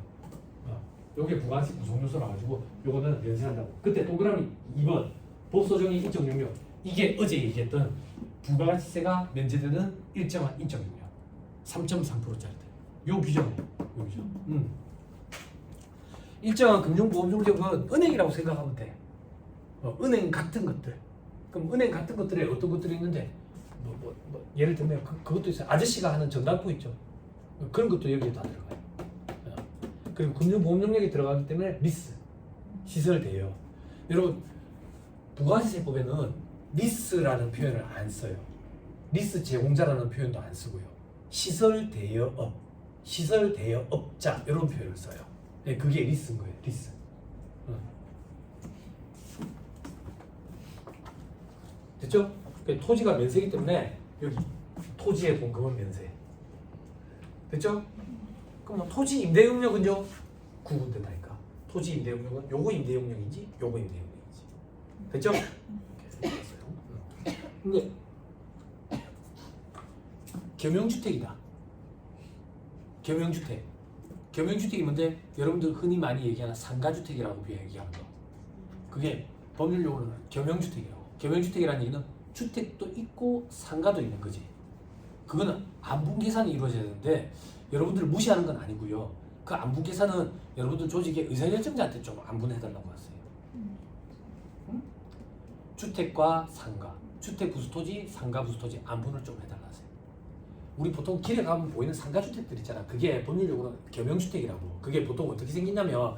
요게 부가가치 구성 요소라 가지고 요거는 면세한다고. 그때 동그라미 2번 법소적인 인적 능력. 이게 어제 얘기했던 부가가치세가 면제되는 일정한 인적 능력. 3.3%짜리. 요 규정이에요. 요 규정. 일정한 금융보험 능력은 은행이라고 생각하면 돼. 은행 같은 것들. 그럼 은행 같은 것들에 어떤 것들이 있는데 뭐 예를 들면 그것도 있어요. 아저씨가 하는 전당포 있죠. 그런 것도 여기에 다 들어가요. 그리고 금융보험 능력이 들어가기 때문에 리스, 시설 대여. 여러분 부가가치세법에는 리스라는 표현을 안 써요. 리스 제공자라는 표현도 안 쓰고요. 시설 대여업, 시설 대여업자 이런 표현을 써요. 네, 그게 리스인 거예요. 리스. 됐죠? 토지가 면세이기 때문에 여기 토지의 공급은 면세. 됐죠? 그럼 뭐 토지 임대 용역은요? 구분된다니까. 토지 임대 용역은 요거 임대 용역인지 요거 임대 용역인지. 됐죠? 이렇게 됐어요. 근데 겸용주택이다. 겸용주택. 겸용주택이 뭔데? 여러분들 흔히 많이 얘기하는 상가주택이라고 얘기하는 거. 그게 법률용어로는 겸용주택이라고. 겸용주택이라는 얘기는 주택도 있고 상가도 있는 거지. 그거는 안분 계산이 이루어져야 되는데 여러분들 무시하는 건 아니고요. 그 안분 계산은 여러분들 조직의 의사결정자한테 좀 안분해달라고 하세요. 응? 주택과 상가, 주택 부수토지, 상가 부수토지 안분을 좀 해달라 하세요. 우리 보통 길에 가면 보이는 상가주택들 있잖아. 그게 법률용어로는 겸용주택이라고. 그게 보통 어떻게 생긴다면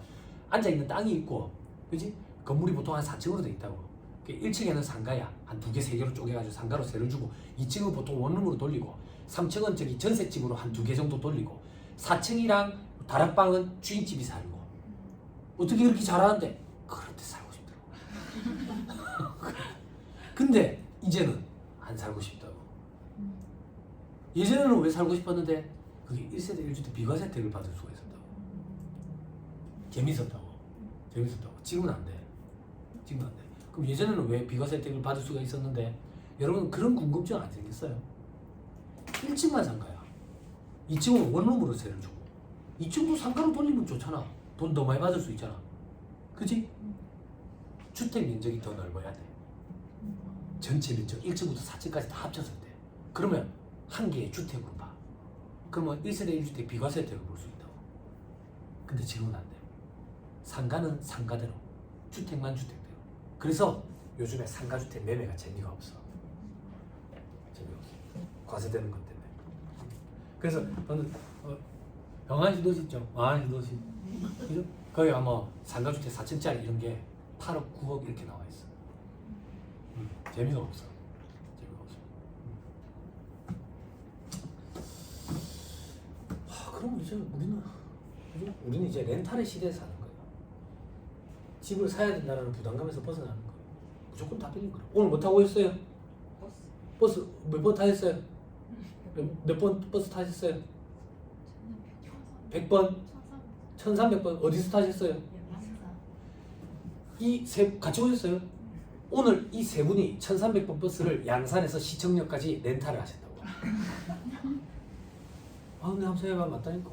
앉아있는 땅이 있고, 그지? 건물이 보통 한 4층으로 돼 있다고. 1층에는 상가야. 한 2개, 3개로 쪼개가지고 상가로 세를 주고 2층은 보통 원룸으로 돌리고 3층은 저기 전셋집으로 한 2개 정도 돌리고 4층이랑 다락방은 주인집이 살고. 어떻게 그렇게 잘하는데? 그렇게 살고 싶더라고. 근데 이제는 안 살고 싶다고. 예전에는 왜 살고 싶었는데? 그게 1세대 1주택 비과세 혜택을 받을 수가 있었다고. 재밌었다고. 지금은 안 돼. 그럼 예전에는 왜 비과세 혜택을 받을 수가 있었는데? 여러분 그런 궁금증 안 생겼어요? 1층만 상가야. 2층은 원룸으로 세를 주고 2층도 상가로 돌리면 좋잖아. 돈 더 많이 받을 수 있잖아. 그지? 주택 면적이 더 넓어야 돼. 전체 면적 1층부터 4층까지 다 합쳤을 때. 그러면 한 개의 주택으로 봐. 그러면 1세대 1주택 비과세 혜택을 볼 수 있다고. 근데 지금은 안 돼요. 상가는 상가대로, 주택만 주택대로. 그래서 요즘에 상가주택 매매가 재미가 없어. 과세되는 것 때문에. 그래서 저는 병안시 도시 있죠. 망안시 도시. 그죠? 거기 아마 상가주택 4층짜리 이런 게 8억, 9억 이렇게 나와 있어. 재미가 없어. 그럼 이제 우리는 이제 렌탈의 시대에 사는 거야. 집을 사야 된다는 부담감에서 벗어나는 거야. 무조건 다 빌린 거야. 오늘 뭐 타고 있어요? 버스 몇 번 타셨어요? 몇 번 버스 타셨어요? 100번? 1300번? 어디서 타셨어요? 이 세 같이 오셨어요? 오늘 이 세 분이 1300번 버스를 양산에서 시청역까지 렌탈을 하셨다고. 아 근데 한번 생각해봐. 맞다니까.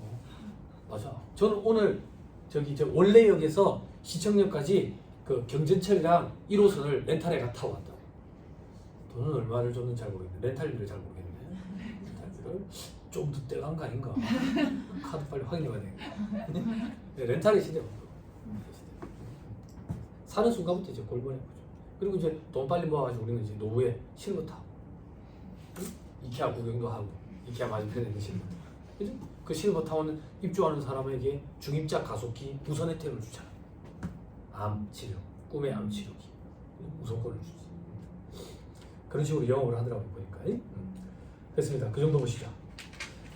맞아. 저는 오늘 저 원래역에서 시청역까지 그 경전철이랑 1호선을 렌탈해가 타고 왔다고. 돈은 얼마를 줬는지 잘 모르겠네. 렌탈비를 잘 모르겠네. 렌탈비를 좀 더 떼간 거 아닌가? 카드 빨리 확인해봐야 되겠다. 네, 렌탈의 시대. 사는 순간부터 이제 골반에 보죠. 그리고 이제 돈 빨리 모아가지고 우리는 이제 노후에 실버 타고, 이케아 구경도 하고, 이케아 맞은편에 있는 실버. 그죠? 그 실버 타워는 입주하는 사람에게 중입자 가속기 우선 혜택을 주잖아. 암 치료, 꿈의 암 치료기 우선권을 주지. 그런 식으로 영업을 하더라고요 보니까. 됐습니다. 그 정도 보시죠.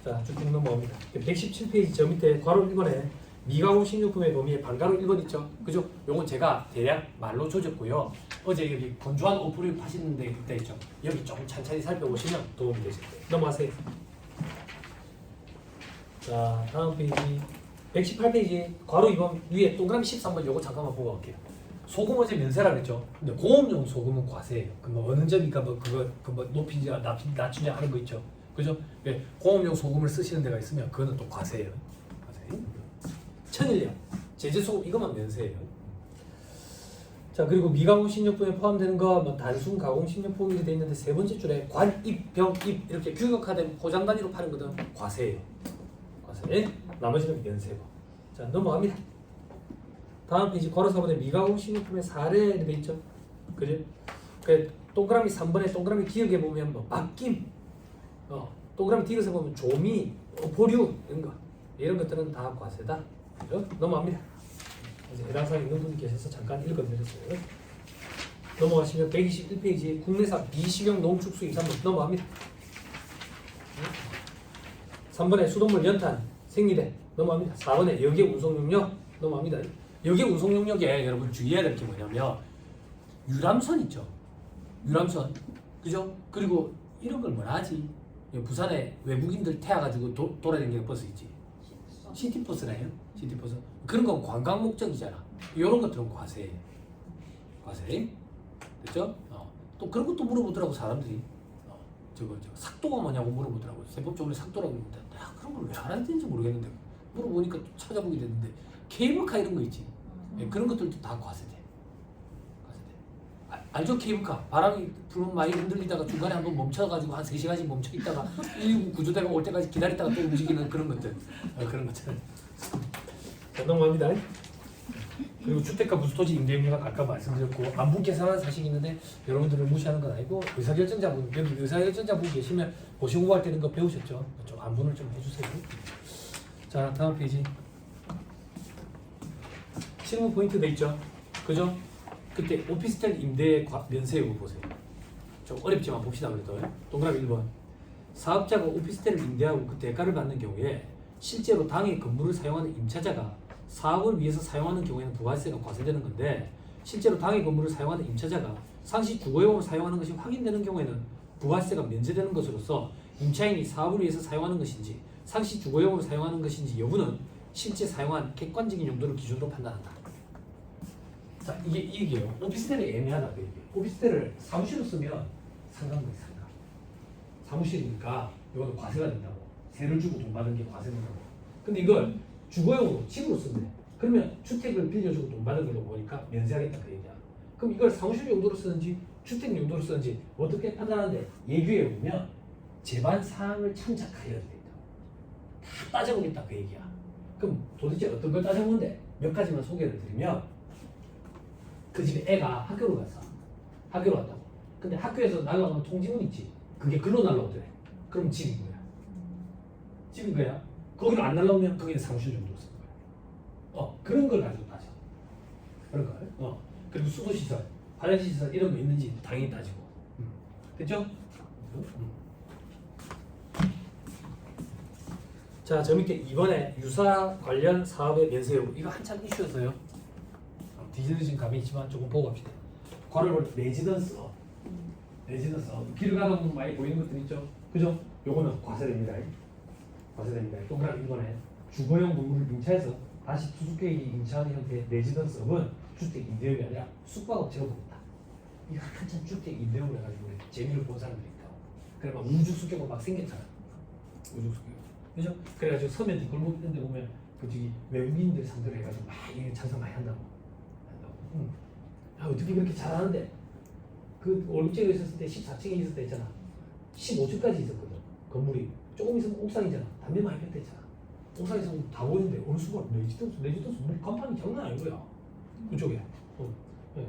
자, 쭉 넘어갑니다. 117페이지 저 밑에 괄호 1번에 미가공 식료품의 범위에 반가로 1번 있죠. 그죠? 요건 제가 대략 말로 조졌고요. 어제 여기 건조한 오프를 파시는 데 그때 있죠. 여기 조금 찬찬히 살펴보시면 도움이 되실 거예요. 넘어가세요. 자, 다음 페이지 118페이지 괄호 2번 위에 동그라미 13번 요거 잠깐만 보고 갈게요. 소금 어제 면세라 그랬죠. 근데 고업용 소금은 과세예요. 그 뭐 어느 점이니까 뭐 그거 그 뭐 높이냐 낮추냐 하는 거 있죠. 그죠? 네, 고업용 소금을 쓰시는 데가 있으면 그거는 또 과세예요. 과세. 천일염, 제재 소금 이것만 면세예요. 자, 그리고 미가공 식료품에 포함되는 거 뭐 단순 가공 식료품이 돼 있는데 세 번째 줄에 관입, 병입 이렇게 규격화된 포장 단위로 파는 거는 과세예요. 과세. 나머지는 면세고. 자, 넘어갑니다. 다음 페이지 괄호 4번에 미가공 식료품의 사례 돼 있죠. 그죠? 그 동그라미 3번에 동그라미 기억해 보면 뭐 바뀜, 동그라미 뒤에서 보면 조미, 보류 이런 것들은 다 과세다. 그죠? 넘어갑니다. 이제 해당 사항 있는 분이 계셔서 잠깐 읽어드렸어요. 넘어가시면 121페이지 국내산 비식용 농축수입 산물 넘어갑니다. 3번에 수돗물 연탄 생리대 넘어갑니다. 4번에 역의 운송 용역 넘어갑니다. 역의 운송 용역에 여러분 주의해야 될 게 뭐냐면 유람선 있죠. 유람선 그죠? 그리고 이런 걸 뭐라 하지? 부산에 외국인들 태워가지고 돌아다니는 버스 있지. 시티버스라요? 시티버스. 그런 건 관광 목적이잖아. 이런 것들은 과세예요. 과세. 됐죠? 또 그런 것도 물어보더라고 사람들이. 저거 삭도가 뭐냐고 물어보더라고요. 세법적으로 삭도라고 그러는데 그런 걸 왜 안 하는지 모르겠는데 물어보니까 또 찾아보게 됐는데 케이블카 이런 거 있지. 그런 것들도 다 과세돼. 알죠? 케이블카 바람이 불면 많이 흔들리다가 중간에 한번 멈춰가지고 한 3시간씩 멈춰 있다가 119 구조대가 올 때까지 기다렸다가 또 움직이는 그런 것들. 그런 것들. 자, 넘어갑니다. 그리고 주택가 부수토지 임대용료가 아까 말씀드렸고 안분 계산하는 사실이 있는데 여러분들을 무시하는 건 아니고 의사결정자분 여기 의사결정자분 계시면 고시 공부할 때는 거 배우셨죠? 좀 안분을 좀 해주세요. 자, 다음 페이지 실무 포인트 돼 있죠? 그죠? 그때 오피스텔 임대 면세율 보세요. 좀 어렵지만 봅시다. 그래도 동그라미 1번 사업자가 오피스텔을 임대하고 그 대가를 받는 경우에 실제로 당의 건물을 사용하는 임차자가 사업을 위해서 사용하는 경우에는 부가세가 과세되는 건데 실제로 당의 건물을 사용하는 임차자가 상시 주거용으로 사용하는 것이 확인되는 경우에는 부가세가 면제되는 것으로서 임차인이 사업을 위해서 사용하는 것인지 상시 주거용으로 사용하는 것인지 여부는 실제 사용한 객관적인 용도를 기준으로 판단한다. 자, 이게요. 오피스텔이 애매하다. 그 얘기예요. 오피스텔을 사무실로 쓰면 상관도 있습니다. 사무실이니까 이거는 과세가 된다고. 세를 주고 돈 받은 게 과세된다고. 근데 이걸 주거용으로 집으로 쓴대. 그러면 주택을 빌려주고 돈 받은 걸로 보니까 면세하겠다 그 얘기야. 그럼 이걸 사무실 용도로 쓰는지 주택 용도로 쓰는지 어떻게 판단하는데 예규에 보면 제반 사항을 참작하여야 된다. 다 따져보겠다 그 얘기야. 그럼 도대체 어떤 걸 따져보는데 몇 가지만 소개를 드리면 그 집에 애가 학교로 갔어. 학교로 갔다고. 근데 학교에서 날라오는 통지문 있지. 그게 글로 날라오더래. 그럼 집인 거야. 집인 거야. 거기로 안 날라오면 거기는 사무실 정도로 쓰는 거야. 그런 걸 가지고 따져. 그런 걸. 그리고 수도시설, 화장실 시설 이런 거 있는지 당연히 따지고. 됐죠? 자, 저 밑에 이번에 유사 관련 사업의 면세 여부 이거 한참 이슈였어요. 뒤집어진 감이 있지만 조금 보고 갑시다. 괄호를 레지던스업. 레지던스업. 길 가다 보면 많이 보이는 것들 있죠? 그죠? 요거는 과세됩니다. 과세됩니다. 동그라미 1번에 주거용 건물을 임차해서 다시 투숙객이 임차하는 형태의 레지던스업은 주택 임대업이 아니라 숙박업체로 부른다. 이거 한참 주택 임대업을 해가지고 재미를 본 사람들이 있다고. 그래 막 우주숙객으로 막 생겼잖아. 우주숙객. 그죠? 그래가지고 서면 뒷골목 이런 데 보면 그 저기 외국인들 상대로 해가지고 막 이게 장사 많이 한다고. 어떻게 그렇게 잘하는데 그 월급제로 있었을 때 14층에 있었을 때 있잖아. 15층까지 있었거든. 건물이 조금 있으면 옥상이잖아. 담배 많이 폈다 했잖아. 옥상에서 다 보이는데 어느 순간 레지던스 물 간판이 장난 아닌 거야. 그쪽에. 네.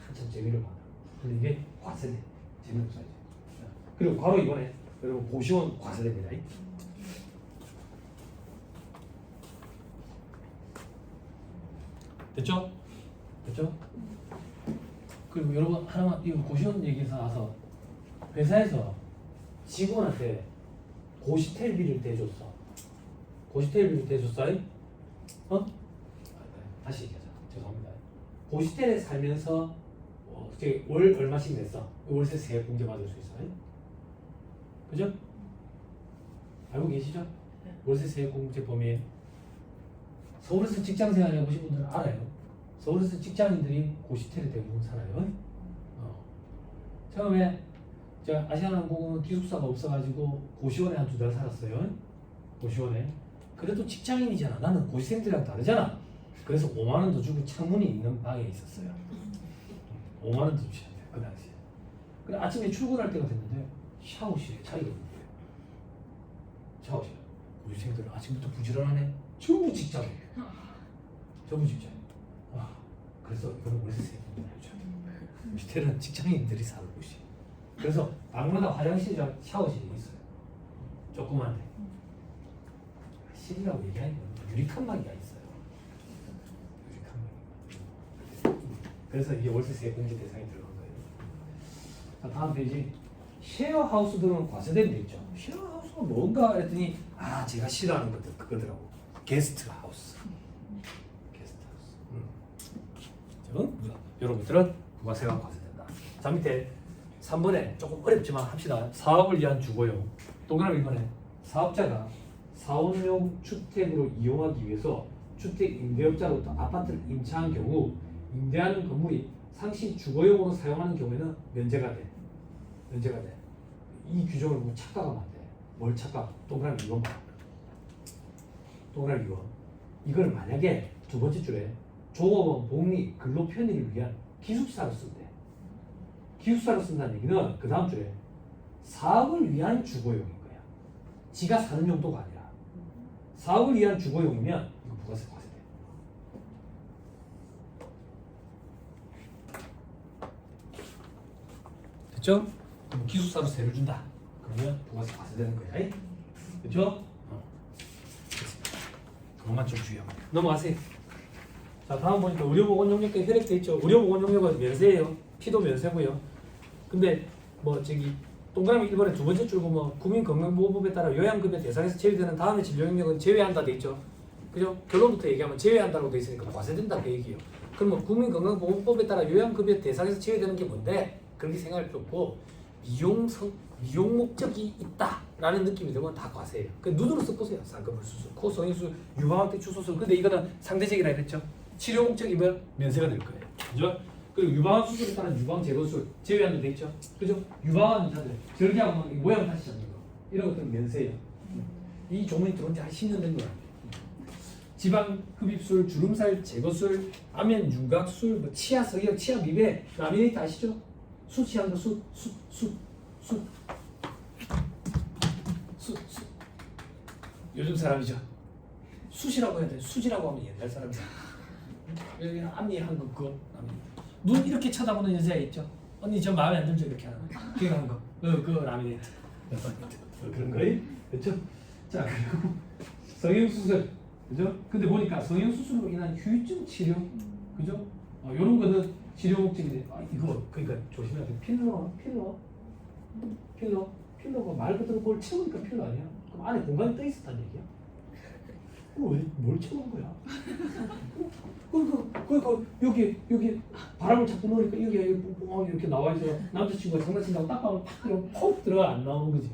한참 재미를 받아. 근데 이게 과세대. 재미없어야지. 그리고 바로 이번에 여러분 고시원 과세대입니다. 됐죠? 됐죠? 그리고 여러분 하나만 이거 고시원 얘기에서 나서 회사에서 직원한테 고시텔비를 대줬어. 고시텔비를 대줬어? 어? 다시 얘기하자. 죄송합니다. 고시텔에 살면서 월 얼마씩 냈어? 월세 세액 공제 받을 수 있어. 그죠? 알고 계시죠? 월세 세액 공제 범위. 서울에서 직장 생활 해보신 분들은 알아요. 서울에서 직장인들이 고시텔에 대부분 살아요. 처음에 제가 아시아나항공은 기숙사가 없어가지고 고시원에 한 2달 살았어요. 고시원에. 그래도 직장인이잖아. 나는 고시생들이랑 다르잖아. 그래서 5만 원 더 주고 창문이 있는 방에 있었어요. 5만 원 더 주셔야 돼요. 그 당시에. 그래 아침에 출근할 때가 됐는데 샤워실에 자리가 없는 거예요. 샤워실. 고시생들은 아침부터 부지런하네. 전부 직장이에요. 전부 직장. 와, 그래서 이거는 월세 세금을 해줘야 돼요. 호텔은 직장인들이 사는 곳이. 그래서 방마다 화장실이랑 샤워실이 있어요. 조그만데. 실이라고 얘기하는 건 유리칸 방이가 있어요. 유리칸 방. 그래서 이게 월세세 공제 대상이 들어간 거예요. 자, 다음 페이지. 쉐어하우스들은 과세대로 있죠. 쉐어하우스가 뭔가 했더니 제가 싫어하는 것들 그거더라고. 게스트하우스. 여러분들은 부가세가 과세된다. 자 밑에 3번에 조금 어렵지만 합시다. 사업을 위한 주거용. 동그라미 이번에 사업자가 사원용 주택으로 이용하기 위해서 주택 임대업자로부터 아파트를 임차한 경우 임대하는 건물이 상시 주거용으로 사용하는 경우에는 면제가 돼. 면제가 돼. 이 규정을 뭐 착각하면 안 돼. 뭘 착각? 동그라미 2번 봐. 동그라미 2번. 이걸 만약에 두 번째 줄에 조업원, 복리, 근로 편의를 위한 기숙사로 쓴대. 기숙사로 쓴다는 얘기는 그 다음 줄에 사업을 위한 주거용인 거야. 지가 사는 용도가 아니라 사업을 위한 주거용이면 이거 부가세 과세돼. 됐죠? 그럼 기숙사로 세를 준다. 그러면 부가세 과세되는 거야. 그렇죠? 그것만 좀 주의하고 넘어가세요. 자 다음 보니까 의료보건용역까지 혈액돼 있죠. 의료보건용역은 면세예요. 피도 면세고요. 근데 뭐 저기 동그라미 1번에 두 번째 줄 보면 국민건강보호법에 따라 요양급여 대상에서 제외되는 다음의 진료영역은 제외한다 돼 있죠. 그죠? 결론부터 얘기하면 제외한다고 돼 있으니까 과세된다 그 얘기예요. 그러면 국민건강보호법에 따라 요양급여 대상에서 제외되는 게 뭔데? 그렇게 생각할 필요 없고 미용 목적이 있다라는 느낌이 들면 다 과세예요. 그 눈으로 써보세요. 쌍꺼풀 수술, 코 성형수술, 유방암 추수술. 근데 이거는 상대적이라 했죠. 치료 목적이면 면세가 될 거예요. 그죠? 그리고 유방암 수술에 따른 유방 제거술 제외하는 데 있죠. 그죠? 유방암 환자들 절개하고 모양 다시 잡는 거 이런 것들은 면세예요. 이 조문이 들어온 지 한 10년 된 거야. 지방 흡입술, 주름살 제거술, 안면 윤곽술, 뭐 치아 석역, 치아 미배, 라미네이트 아시죠? 수치한 거 수. 요즘 사람이죠. 숫이라고 해야 돼. 수지라고 하면 옛날 사람이야. 여기 앞니한 거 그거. 눈 이렇게 쳐다보는 여자 있죠. 언니 저 마음에 안 들죠 이렇게 하는 거. 그거 한 거. 그거 라미네이트. 그런 거예요. 그렇죠? 자 그리고 성형수술. 그죠? 근데 보니까 성형수술로 인한 후유증 치료. 그죠? 이런 거는 치료 목적인데 이거 그러니까 조심해야 돼. 필러가 말 그대로 뭘 채우니까 필러 아니야? 그럼 안에 공간이 떠 있었단 얘기야? 왜 뭘 채운 거야? 여기 바람을 자꾸 넣으니까 여기 뽕뽕 이렇게 나와 있어. 남자친구가 장난친다고 딱 하면 탁 그냥 퍽 들어가 안 나오는 거지.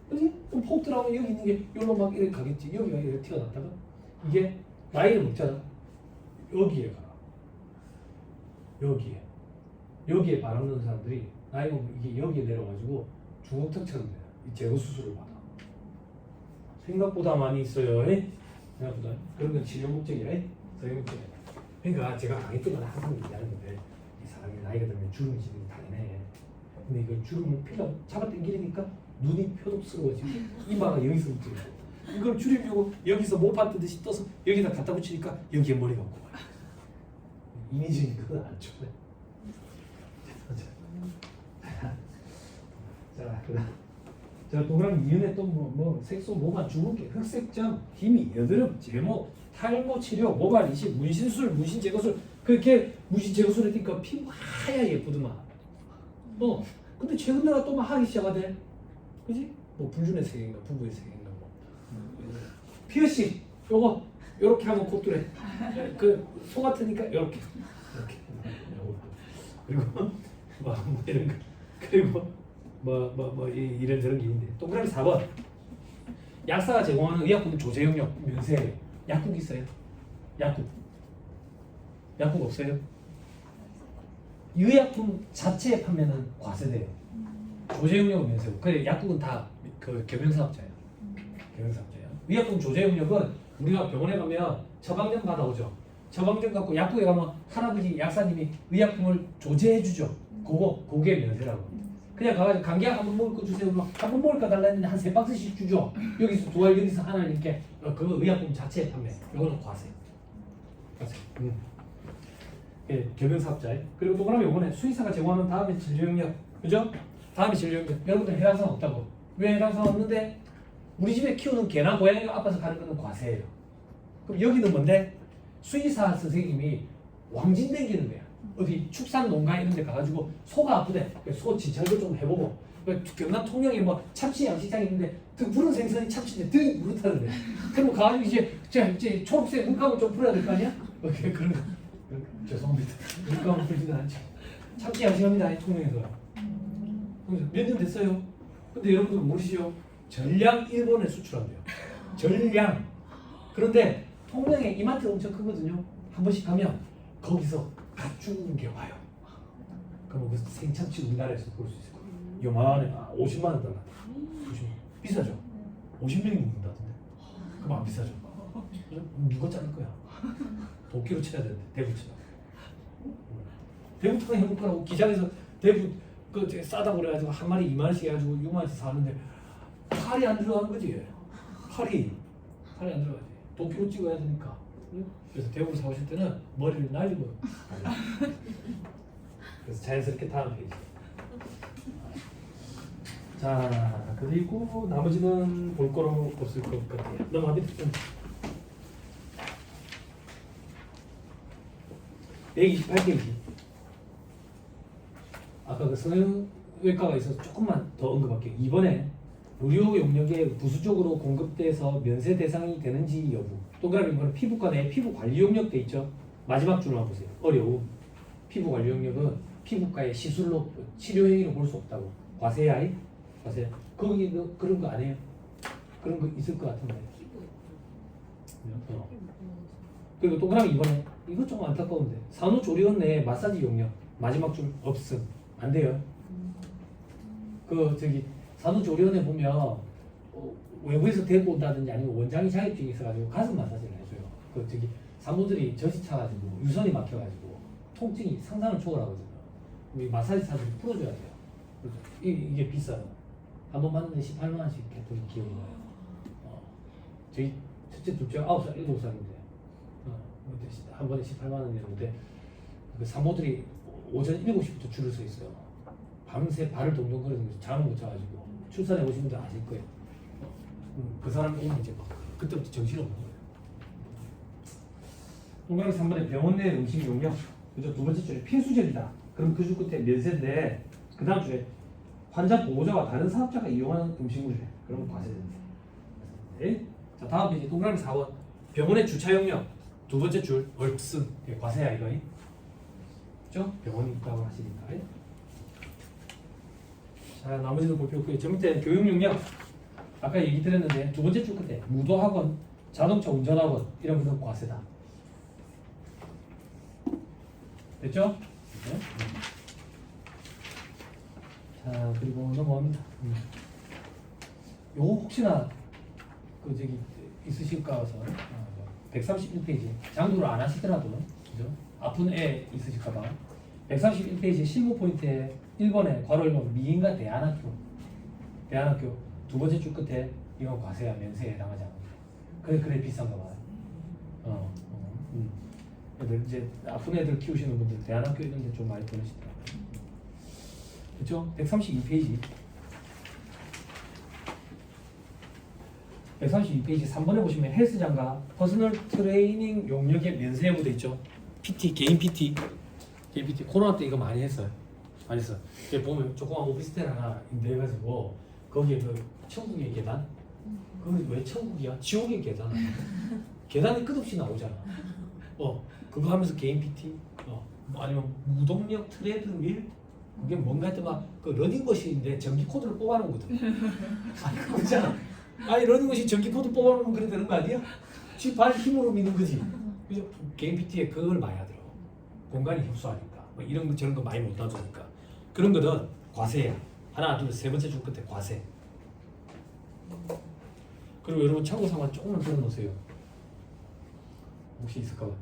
그지? 그럼 퍽 들어가면 여기 있는 게 여기로 막 이렇게 가겠지. 여기가 이렇게 튀어나왔다가 이게 나이를 먹잖아. 여기에 가. 여기에 바람 넣는 사람들이 나이 먹으면 이게 여기에 내려가지고 중국턱처럼 돼요. 이 제거 수술을 받아. 생각보다 많이 있어요. 생각보다. 그런 건 치료 목적이야. 성형 목적이야. 그러니까 제가 강의 때마다 항상 얘기하는 건데 이 사람이 나이가 들면 주름이 지는 당연해. 근데 이거 주름을 필러 잡아 당기니까 눈이 표독스러워지고 이마가 여기서부터 이걸 줄이려고 여기서 모파 뜨듯이 떠서 여기다 갖다 붙이니까 여기에 머리가 없고 말이야. 인위적인 건 안 좋아요. 자, 그다음 자 동그라미 이은에 또 뭐 색소 모발 주근깨 흑색점 희미 여드름 제모 탈모 치료 모발 이식 문신술 문신 제거술 그렇게 문신 제거술 했으니까 피부 하얘 예쁘더만. 근데 최근 내가 또 막 하기 시작하대. 그지? 뭐 불륜의 세계인가 부부의 세계인가 뭐 피어싱 요거 요렇게 하면 곧들에 그 소 같으니까 요렇게 그리고 뭐 이런 거 그리고 뭐 이런저런 게 있는데 동그라미 4번 약사가 제공하는 의약품 조제 용역 면세 약국 있어요? 약국 없어요? 의약품 자체의 판매는 과세돼요. 조제 용역은 면세고 그래 약국은 다 그 겸용사업자예요. 겸용사업자예요. 의약품 조제 용역은 우리가 병원에 가면 처방전 받아오죠. 처방전 갖고 약국에 가면 할아버지 약사님이 의약품을 조제해 주죠. 그게 면세라고. 그냥 가가지고 감기약 한번 먹을 거 주세요. 한번 먹을 거 달라 했는데 한 3박스씩 주죠. 여기서 2알 여기서 하나 이렇게 그 의약품 자체의 판매. 이거는 과세. 예, 겸용사업자예요. 그리고 동그라미 요번에 수의사가 제공하는 다음에 진료 용역. 그죠? 다음에 진료 용역. 여러분들 해당사항 없다고. 왜 해당사항 없는데? 우리 집에 키우는 개나 고양이가 아파서 가는 거는 과세예요. 그럼 여기는 뭔데? 수의사 선생님이 왕진 댕기는 거야. 어디 축산 농가 이런 데 가가지고 소가 아프대. 소 진찰도 좀 해보고. 경남 통영에 뭐 참치 양식장이 있는데 더 푸른 생선이 참치인데 더 그렇다는데. 그럼 가가지고 이제 초록색 물감을 좀 풀어야 될 거 아니야? 그런 거. 죄송합니다. 물감을 풀지는 않죠. 참치 양식합니다. 통영에서. 몇 년 됐어요. 근데 여러분들 모르시죠? 전량 일본에 수출한대요. 전량. 그런데 통영에 이마트 엄청 크거든요. 한 번씩 가면 거기서 가축은 게 와요. 그럼 그 생참치 우리나라에서 볼 수 있을 거예요. 요만해. 50만 원 달라. 50만. 비싸죠? 50명이 먹는다던데. 그럼 안 비싸죠? 누가 자를 거야? 도끼로 쳐야 되는데 대구 쳐다. 대구탕 해볼 거라고 기장에서 대구 그 싸다고 그래가지고 한 마리 2만 원씩 해가지고 6만 원씩 사는데 칼이 안 들어가는 거지. 칼이 안 들어가지. 도끼로 찍어야 되니까. 그래서 대구를 사오실 때는 머리를 날리고. 그래서 자연스럽게 다음 페이지. 자 그리고 나머지는 볼 거로 없을 것 같아요. 넘어갑니다. 128페이지. 아까 그 성형외과가 있어서 조금만 더 언급할게요. 이번에 의료 용역에 부수적으로 공급돼서 면세 대상이 되는지 여부. 동그라미 이거는 피부과 내 피부 관리 용역 돼 있죠. 마지막 줄만 보세요. 어려움. 피부 관리 용역은 피부과의 시술로 치료 행위로 볼 수 없다고. 과세야. 과세. 거기 너 그런 거 안 해요? 그런 거 있을 것 같은데. 그리고 동그라미 이번에 이거 좀 안타까운데 산후조리원 내 마사지 용역 마지막 줄 없음. 안 돼요. 그 저기 산후조리원에 보면 외부에서 데리고 온다든지 아니면 원장이 자격증이 있어가지고 가슴 마사지를 해줘요. 그 저기 산모들이 젖이 차가지고 유선이 막혀가지고 통증이 상상을 초월하거든요. 이 마사지사들이 풀어줘야 돼요. 그렇죠? 이게 비싸요. 한 번 받는데 18만 원씩 했던 기억이 나요. 저희 첫째 둘째가 9살, 7살인데 한 번에 18만 원이었는데 그 산모들이 오전 7시부터 줄을 서 있어요. 밤새 발을 동동거리면서 잠을 못 자가지고 출산해 오신 분들 아실 거예요. 그 사람 오면 이제 막 그때부터 정신없는 거예요. 동그라미 3번에 병원 내 음식 용역. 그죠? 두 번째 줄에 필수적이다. 그럼 그 줄 끝에 면세인데 그 다음 줄에 환자 보호자와 다른 사업자가 이용하는 음식물이래. 그러면 과세된다. 네? 자 다음 페이지 동그라미 4번 병원의 주차 용역. 두 번째 줄 얼슨. 과세야 이거. 그죠? 병원이 있다고 하시니까. 자 나머지도 볼 필요 없고요. 저 밑에 교육 용역. 아까 얘기 드렸는데 두 번째 줄 끝에 무도학원, 자동차 운전학원 이런 것은 과세다. 됐죠? 네. 자 그리고 넘어갑니다. 요거 혹시나 그 저기 있으실까 해서 131페이지 장도를 안 하시더라도 그죠? 아픈 애 있으실까봐 131페이지 실무 포인트에 1번에 괄호 1번 미인과 대안학교 대안학교 두 번째 줄 끝에 이건 과세야 면세에 해당하지 않는다. 그래 비싼가 봐요. 애들 이제 아픈 애들 키우시는 분들 대안학교 이런 데 좀 많이 보내시더라고요. 그렇죠? 132페이지. 132페이지 3번에 보시면 헬스장과 퍼스널 트레이닝 용역의 면세 여부돼 있죠. PT, 개인 PT. 개인 PT. 코로나 때 이거 많이 했어요. 많이 했어. 여기 보면 조그만 오피스텔 하나 내가지고 거기에 그 천국의 계단? 그건 왜 천국이야? 지옥의 계단. 계단이 끝없이 나오잖아. 그거 하면서 개인 PT. 아니면 무동력 트레드밀. 그게 뭔가 했더니 막그 러닝머신인데 전기 코드를 뽑아놓거든. 아니 그거잖아. 아니 러닝머신 전기 코드 뽑아놓으면 그래 되는 거 아니야? 지 발 힘으로 미는 거지. 그죠? 개인 PT에 그걸 많이 하더라고. 공간이 협소하니까. 뭐 이런 거 저런 거 많이 못 놔두니까. 그런 거는 과세야. 하나 둘 세 번째 줄 끝에 과세. 그리고 여러분 참고사항만 조금만 들어놓으세요. 혹시 있을까 봐.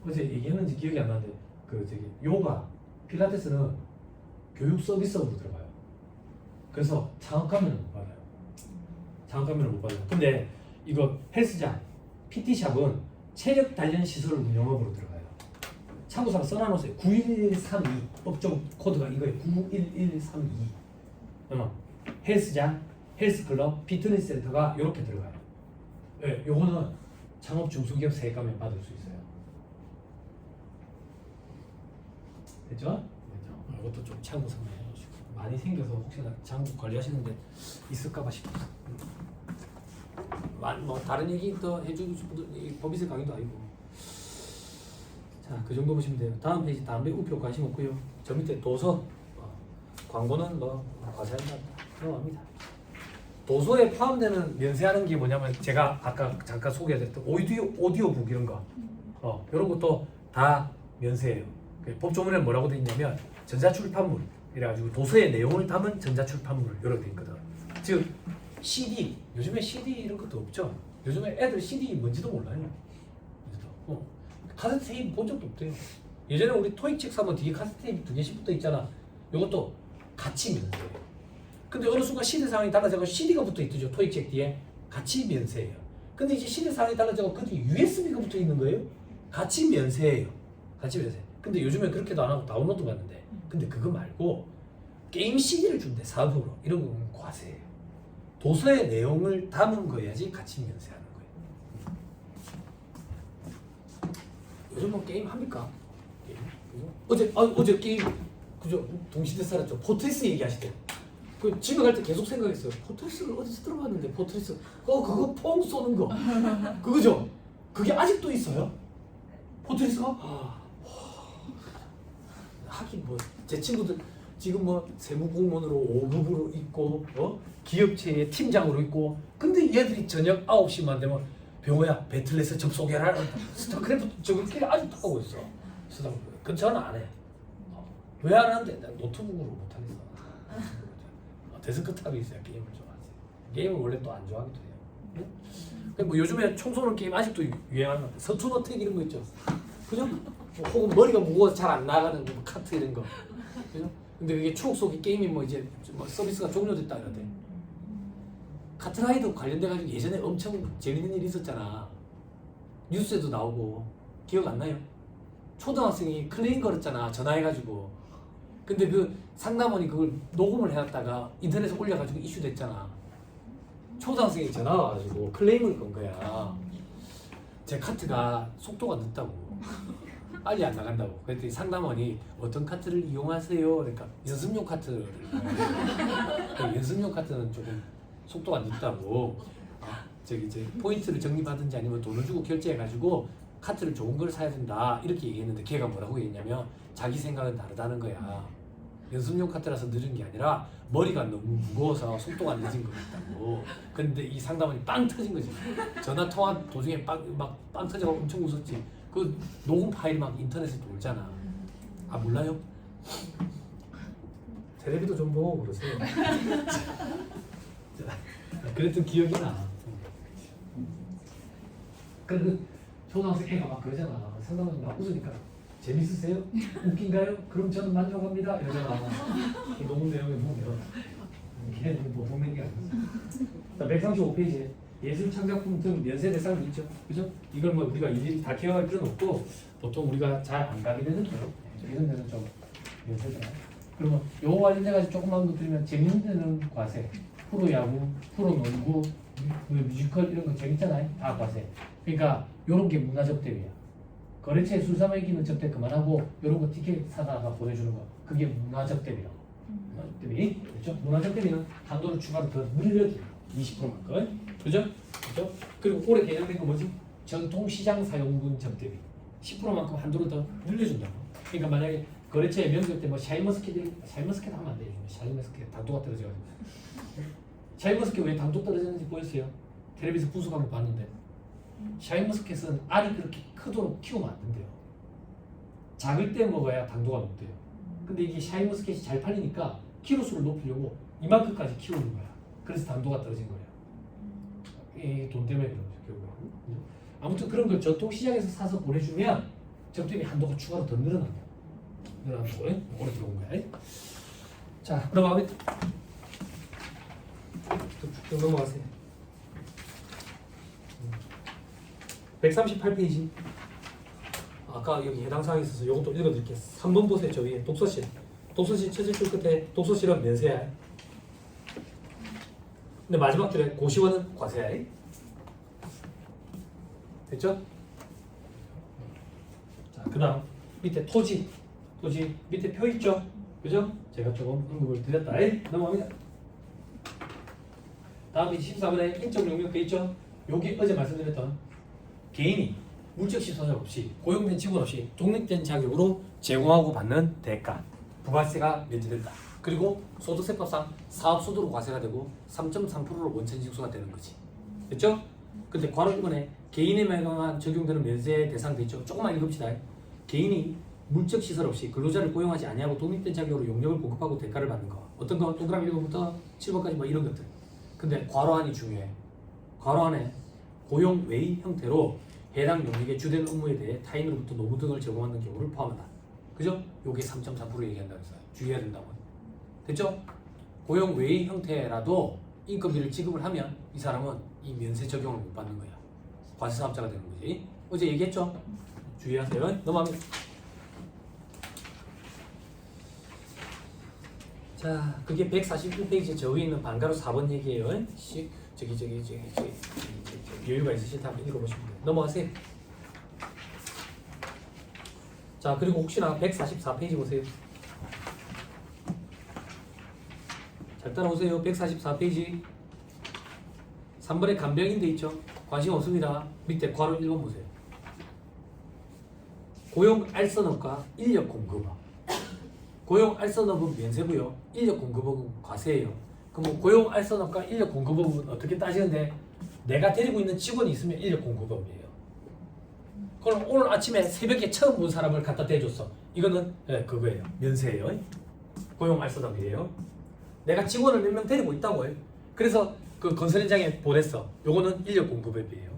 어제 얘기했는지 기억이 안 나는데 그 저기 요가, 필라테스는 교육 서비스업으로 들어가요. 그래서 장학금을 못 받아요. 장학금을 못 받아요. 근데 이거 헬스장, PT샵은 체력 단련 시설 운영업으로 들어가요. 참고사항 써놔놓으세요. 91132 업종 코드가 이거예요. 91132. 헬스장, 헬스클럽, 피트니스 센터가 이렇게 들어가요. 네, 요거는 창업 중소기업 세액감면 받을 수 있어요. 됐죠? 이것도 좀 참고사항 해주시고 많이 생겨서 혹시나 장국 관리하시는데 있을까봐 싶어서. 뭐 다른 얘기 더 해주실 분들 법인세 강의도 아니고. 자, 그 정도 보시면 돼요. 다음 페이지 담배 우표 관심 없고요. 저 밑에 도서 광고는 뭐 과세한다 들어갑니다. 도서에 포함되는 면세하는 게 뭐냐면 제가 아까 잠깐 소개해드렸던 오디오북 이런 거 이런 것도 다 면세예요. 법조문에 뭐라고 돼 있냐면 전자출판물 이래가지고 도서의 내용을 담은 전자출판물 이렇게 돼 있거든. 즉 CD 요즘에 CD 이런 것도 없죠. 요즘에 애들 CD 뭔지도 몰라요. 카세트 테이프 본 적도 없대요. 예전에 우리 토익 책 사면 뒤에 카세트 테이프 2개씩 붙어 있잖아. 이것도 같이 면세예요. 근데 어느 순간 시대 상황이 달라져서 CD가 붙어 있죠. 토익 책 뒤에 같이 면세예요. 근데 이제 시대 상황이 달라져서 그 뒤에 USB가 붙어 있는 거예요. 같이 면세예요. 같이 면세. 근데 요즘에 그렇게도 안 하고 다운로드 받는데. 근데 그거 말고 게임 CD를 준대 사업으로. 이런 거는 과세예요. 도서의 내용을 담은 거야지 같이 면세하는 거예요. 요즘 뭐 게임 합니까? 게임? 어제 게임 그죠? 동시대 살았죠. 포트리스 얘기하시대요. 그 집에 갈 때 계속 생각했어요. 포트리스를 어디서 들어봤는데 포트리스 그거 퐁 쏘는 거 그거죠? 그게 아직도 있어요? 포트리스가? 하긴 뭐 제 친구들 지금 뭐 세무공무원으로 5급으로 있고 기업체의 팀장으로 있고 근데 얘들이 저녁 9시만 되면 병호야 배틀넷에 접속해라 스타크래프트 저렇게 아직도 하고 있어. 그 저는 안 해. 왜 안 하는데? 난 노트북으로 못 하겠어. 데스크탑이 있어야 게임을 좋아하지. 게임을 원래 또 안 좋아하기도 해요. 응? 뭐 요즘에 총 쏘는 게임 아직도 유행하는 것 같아. 서투어택 이런 거 있죠. 그죠? 혹은 머리가 무거워서 잘 안 나가는 뭐 카트 이런 거. 그죠? 근데 그게 추억 속의 게임이 뭐 이제 뭐 서비스가 종료됐다 이러대. 카트라이더 관련돼가지고 예전에 엄청 재밌는 일이 있었잖아. 뉴스에도 나오고 기억 안 나요? 초등학생이 클레임 걸었잖아. 전화해가지고. 근데 그 상담원이 그걸 녹음을 해놨다가 인터넷에 올려가지고 이슈됐잖아. 초등학생이 전화 와가지고 클레임을 건 거야. 제 카트가 속도가 늦다고. 빨리 안 나간다고. 그랬더니 상담원이 어떤 카트를 이용하세요? 그러니까 연습용 카트를. 연습용 카트는 조금 속도가 늦다고. 저기 이제 포인트를 적립하든지 아니면 돈을 주고 결제해가지고 카트를 좋은 걸 사야 된다 이렇게 얘기했는데 걔가 뭐라고 얘기했냐면 자기 생각은 다르다는 거야. 연습용 카트라서 늦은 게 아니라 머리가 너무 무거워서 속도가 늦은 것 같다고. 근데 이 상담원이 빵 터진 거지. 전화 통화 도중에 빵 터져서 엄청 웃었지. 그 녹음 파일이 막 인터넷에 돌잖아. 아 몰라요? 텔레비도 좀 보고 그러세요. 그랬던 기억이 나. 그 초등학생 애가 막 그러잖아. 상담원이 막 웃으니까 재밌으세요? 웃긴가요? 그럼 저는 만족합니다. 이러잖아. 그 녹음 내용에 보면 이게 보통 얘기 아니지. 자, 135페이지에 예술 창작품 등 면세 대상이 있죠. 그죠? 이걸 뭐 우리가 일일이 다 기억할 필요는 없고 보통 우리가 잘 안 가게 되는데 이런 데는 좀 면세다. 그러면 요거 관련돼 가지고 조금만 더 드리면 재밌는 데는 과세. 프로야구, 프로농구, 뮤지컬 이런 거 재밌잖아요. 다 과세. 그러니까 요런 게 문화접대비야. 거래처에 술 사 먹이는 접대 그만하고 요런 거 티켓 사다가 보내주는 거 그게 문화접대비라고. 대비 그렇죠? 문화적 대비는 한도를 추가로 더 늘려줘 20%만큼 그죠? 그죠? 그리고 올해 개정된 거 뭐지? 전통시장 사용분 접대비 10%만큼 한도를 더 늘려준다고. 그러니까 만약에 거래처에 명절 때 뭐 샤인머스켓 하면 안 돼요. 샤인머스켓 당도가 떨어져가지고 샤인머스켓 왜 당도 떨어졌는지 보였어요? 텔레비전 분석한 거 봤는데 샤인머스켓은 알이 그렇게 크도록 키우면 안 된대요. 작을 때 먹어야 당도가 높대요. 근데 이게 샤인머스켓이 잘 팔리니까 키로수를 높이려고 이만큼까지 키우는 거야. 그래서 당도가 떨어진 거야. 이게 돈 때문에 그런 거죠, 결국은. 아무튼 그런 걸 전통시장에서 사서 보내주면 접대비 한도가 추가로 더 늘어난다. 늘어난다고 오래 들어온 거야. 자, 그럼 쭉 넘어가세요. 138페이지. 아까 여기 해당 사항이 있어서 이것도 읽어드릴게요. 3번 보세요. 저 위에 독서실. 독서실 첫째 줄 끝에 독서실은 면세야. 근데 마지막 줄에 고시원은 과세야. 됐죠? 자, 그 다음 밑에 토지 밑에 표 있죠? 그죠? 제가 조금 언급을 드렸다. 넘어갑니다. 다음 14번에 인적 용역 돼 있죠? 여기 어제 말씀드렸던 개인이 물적시 소득 없이 고용된 직원 없이 독립된 자격으로 제공하고 받는 대가 부가세가 면제된다. 그리고 소득세법상 사업소득으로 과세가 되고 3.3%로 원천징수가 되는 거지. 됐죠? 근데 괄호 1번에 개인에 관한 적용되는 면세 대상 돼 있죠? 조금만 읽읍시다. 개인이 물적 시설 없이 근로자를 고용하지 아니하고 독립된 자격으로 용역을 공급하고 대가를 받는 거. 어떤 거? 동그라미 1번부터 7번까지 뭐 이런 것들. 근데 괄호 안이 중요해. 괄호 안에 고용 외의 형태로 해당 용역의 주된 업무에 대해 타인으로부터 노무 등을 제공하는 경우를 포함한다. 그죠? 요게 3.3% 얘기한다고 했어요. 주의해야 된다고. 됐죠? 고용 외의 형태라도 인건비를 지급을 하면 이 사람은 이 면세 적용을 못 받는 거야. 과세사업자가 되는 거지. 어제 얘기했죠? 주의하세요. 넘어갑니다. 자, 그게 141페이지 저 위에 있는 반가로 4번 얘기예요. 저기 여유가 있으시다 한번 읽어보시면 돼요. 넘어가세요. 자, 그리고 혹시나 144페이지 보세요. 잘 따라오세요. 144페이지 3번에 간병인데 있죠? 관심 없습니다. 밑에 괄호 1번 보세요. 고용 알선업과 인력 공급업. 고용 알선업은 면세고요. 인력 공급업은 과세예요. 그럼 고용 알선업과 인력 공급업은 어떻게 따지는데 내가 데리고 있는 직원이 있으면 인력 공급업이에요. 그럼 오늘 아침에 새벽에 처음 본 사람을 갖다 대줬어. 이거는 그거예요. 면세예요. 고용 알선업이에요. 내가 직원을 몇 명 데리고 있다고 해요. 그래서 그 건설 현장에 보냈어. 요거는 인력 공급업이에요.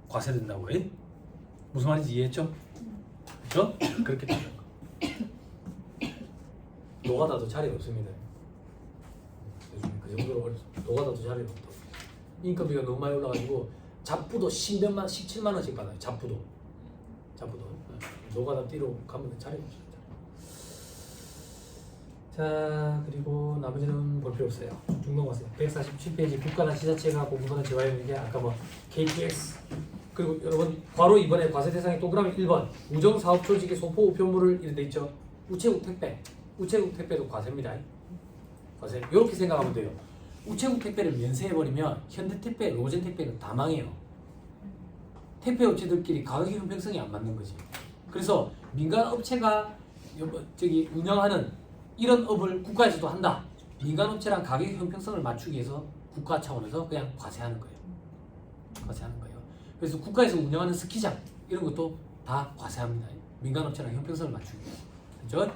과세된다고 해요. 무슨 말인지 이해했죠? 그렇죠? 그렇게 되는 거. 노가다도 자리가 없습니다. 요즘에 그 정도로 노가다도 자리가 없다. 인건비가 너무 많이 올라가지고 잡부도 17만 원씩 받아요. 잡부도. 노가다 뛰러 가면 자리가 없어요. 자, 그리고 나머지는 볼 필요 없어요. 쭉 넘어가세요. 147페이지 국가나 지자체가 공급하는 재활용액이 아까 뭐 KTX 그리고 여러분 바로 이번에 과세 대상이 동그라미 1번 우정사업 조직의 소포 우편물을 이렇게 돼 있죠. 우체국 택배도 과세입니다. 과세. 이렇게 생각하면 돼요. 우체국 택배를 면세해버리면 현대택배, 로젠택배는 다 망해요. 택배 업체들끼리 가격 형평성이 안 맞는 거지. 그래서 민간 업체가 운영하는 이런 업을 국가에서도 한다. 민간 업체랑 가격 형평성을 맞추기 위해서 국가 차원에서 그냥 과세하는 거예요. 그래서 국가에서 운영하는 스키장 이런 것도 다 과세합니다. 민간 업체랑 형평성을 맞추기 위해서. 그렇죠?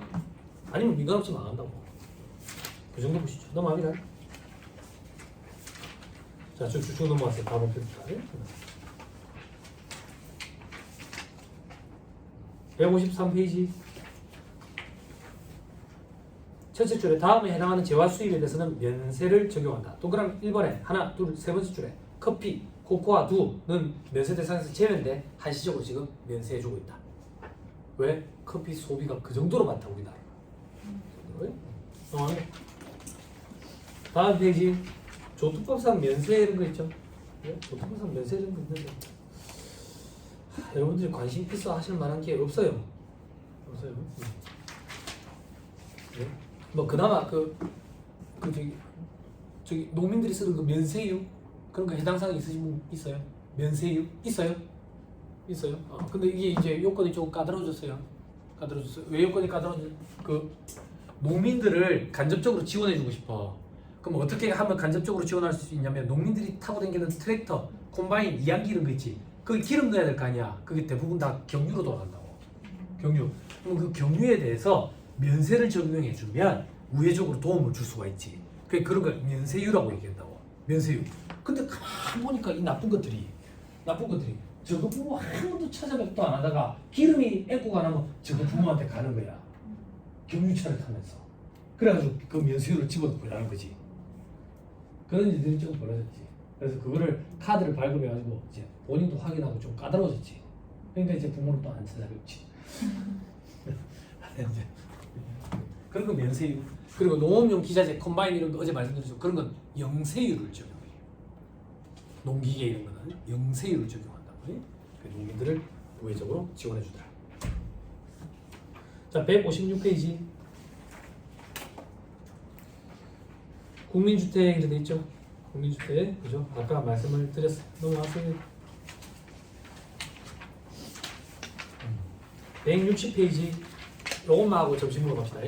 아니면 민간 업체 망한다고. 그 정도 보시죠. 넘어갑니다. 자, 쭉 넘어가세요. 다음 표입니다. 153페이지 첫째 줄에 다음에 해당하는 재화 수입에 대해서는 면세를 적용한다. 동그라미 1번에 하나, 둘, 세 번째 줄에 커피, 코코아, 두는 면세 대상에서 제외인데 한시적으로 지금 면세해주고 있다. 왜? 커피 소비가 그 정도로 많다 우리나라. 다음 페이지 조투법상 면세 이런 거 있죠? 네? 조투법상 면세 이런 거 있는데 여러분들이 관심 있어 하실 만한 게 없어요. 없어요. 네? 뭐 그나마 그 저기 농민들이 쓰는 그 면세유 그런 거 해당 사항 있으신 분 있어요? 면세유 있어요? 있어요. 근데 이게 이제 요건이 조금 까다로워졌어요. 까다로워졌어요. 왜 요건이 까다로워졌어요? 그 농민들을 간접적으로 지원해주고 싶어. 그럼 어떻게 하면 간접적으로 지원할 수 있냐면 농민들이 타고 다니는 트랙터, 콤바인, 이양기 이런 거 있지. 그 기름 넣어야 될 거 아니야. 그게 대부분 다 경유로 돌아간다고. 경유. 그럼 그 경유에 대해서 면세를 적용해주면 우회적으로 도움을 줄 수가 있지. 그런 걸 면세유라고 얘기한다고. 면세유. 근데 가만 보니까 이 나쁜 것들이 저거 부모 한 번도 찾아뵙도 안 하다가 기름이 애고가 나면 저거 부모한테 가는 거야. 경유차를 타면서. 그래가지고 그 면세유를 집어넣으라는 거지. 그런 일들이 좀 벌어졌지. 그래서 그거를 카드를 발급해가지고 이제 본인도 확인하고 좀 까다로워졌지. 그러니까 이제 부모는 또 안 찾아뵙지. 이제 그런 거 면세유. 그리고 농업용 기자재, 컴바인 이런 거 어제 말씀드렸죠. 그런 건 영세유를 적용해요. 농기계 이런 거는 영세유를 적용한다고. 농민들을 우회적으로 지원해주더라. 자, 156페이지. 국민주택 이렇게 돼 있죠. 국민주택, 그죠? 아까 말씀을 드렸어요. 넘어가세요. 160페이지. 요것만 하고 점심으로 갑시다.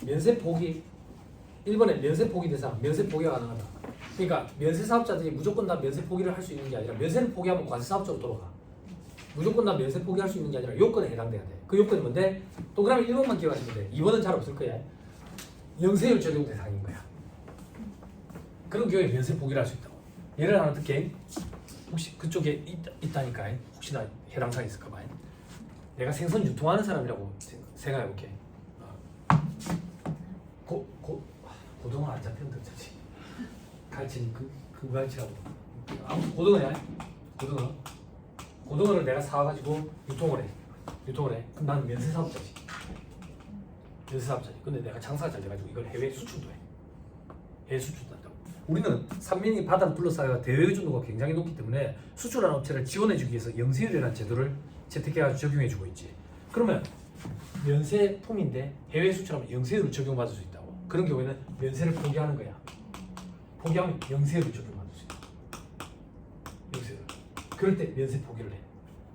면세 포기. 1번에 면세 포기 대상, 면세 포기가 가능하다. 그러니까 면세 사업자들이 무조건 다 면세 포기를 할 수 있는 게 아니라 면세를 포기하면 관세 사업자로 돌아가. 무조건 다 면세 포기할 수 있는 게 아니라 요건에 해당돼야 돼. 그 요건이 뭔데? 동그라미 1번만 기억하시면 돼. 2번은 잘 없을 거야. 영세율 적용 대상인 거야. 그런 경우에 면세 포기를 할 수 있다고. 예를 하나 듣게. 혹시 그쪽에 있다니까. 혹시나 해당 사항이 있을까 봐. 내가 생선 유통하는 사람이라고 생각해 볼게. 고등어 안 잡히면 괜찮지. 갈치 그 갈치라고. 아무튼 고등어야. 고등어를 내가 사가지고 유통을 해. 그럼 나는 면세 사업자지. 근데 내가 장사가 잘 돼가지고 이걸 해외 수출도 해. 해외 수출도 한다고. 우리는 산민이 바다를 둘러싸여 대외의존도가 굉장히 높기 때문에 수출하는 업체를 지원해주기 위해서 영세율이라는 제도를 채택해가지고 적용해주고 있지. 그러면 면세품인데 해외 수출하면 영세율을 적용받을 수 있다고. 그런 경우에는 면세를 포기하는 거야. 포기하면 영세율을 적용받을 수 있다. 영세율. 그럴 때 면세 포기를 해.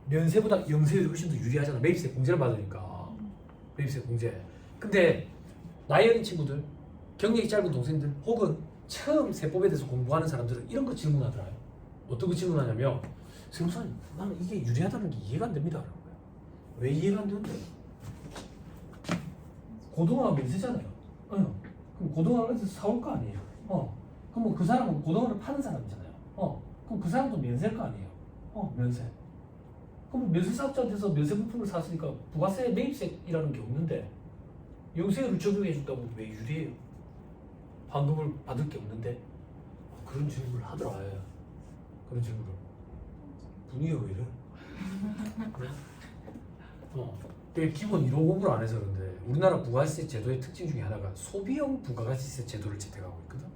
면세보다 영세율이 훨씬 더 유리하잖아. 매입세 공제를 받으니까. 매입세 공제. 근데 나이 어린 친구들, 경력이 짧은 동생들, 혹은 처음 세법에 대해서 공부하는 사람들은 이런 거 질문하더라요. 어떤 거 질문하냐면, 선생님, 나는 이게 유리하다는 게 이해가 안 됩니다. 왜 이해가 안 되는데? 고등어가 면세잖아요. 그럼 고등어를 사올 거 아니에요. 그럼 그 사람은 고등어를 파는 사람이잖아요. 그럼 그 사람도 면세일 거 아니에요. 면세. 그럼 면세 사업자한테서 면세 부품을 샀으니까 부가세 매입세이라는 게 없는데 영세율을 적용해 준다고 왜 유리해요? 환급을 받을 게 없는데 그런 질문을 하더라. 그런 질문을. 분위기가 왜 이래? 되게 기본 1호 공부를 안 해서 그런데 우리나라 부가세 제도의 특징 중에 하나가 소비형 부가세 제도를 채택하고 있거든.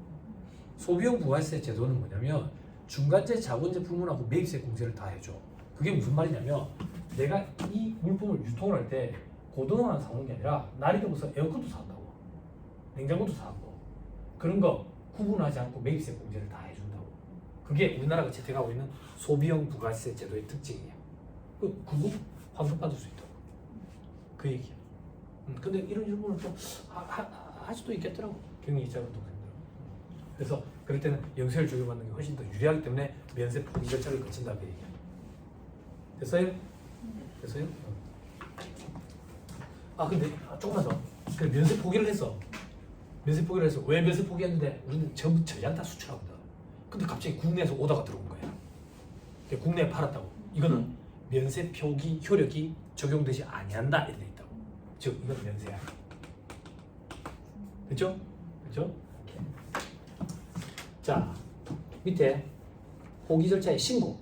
소비형 부가세 제도는 뭐냐면 중간재 자본재 부문하고 매입세 공제를 다 해줘. 그게 무슨 말이냐면 내가 이 물품을 유통을 할 때 고등어만 사오는 게 아니라 날이 더워서 에어컨도 사온다고, 냉장고도 사고, 그런 거 구분하지 않고 매입세 공제를 다 해준다고. 그게 우리나라가 채택하고 있는 소비형 부가세 제도의 특징이야. 그거 환급받을 수 있다고. 그 얘기야. 근데 이런 질문을 또 할 수도 있겠더라고. 경력이 짧은 동생들. 그래서 그럴 때는 영세를 적용받는 게 훨씬 더 유리하기 때문에 면세 포기 절차를 거친다 그 얘기야. 됐어요? 근데 조금만 더. 그래, 면세 포기를 했어. 왜 면세 포기했는데 우리는 전부 전량 다 수출하거든. 근데 갑자기 국내에서 오다가 들어온 거야. 국내에 팔았다고. 이거는 면세 표기 효력이 적용되지 아니한다 이렇게 돼 있다고. 즉 이건 면세야. 됐죠? 그렇죠? 자, 밑에 포기 절차의 신고.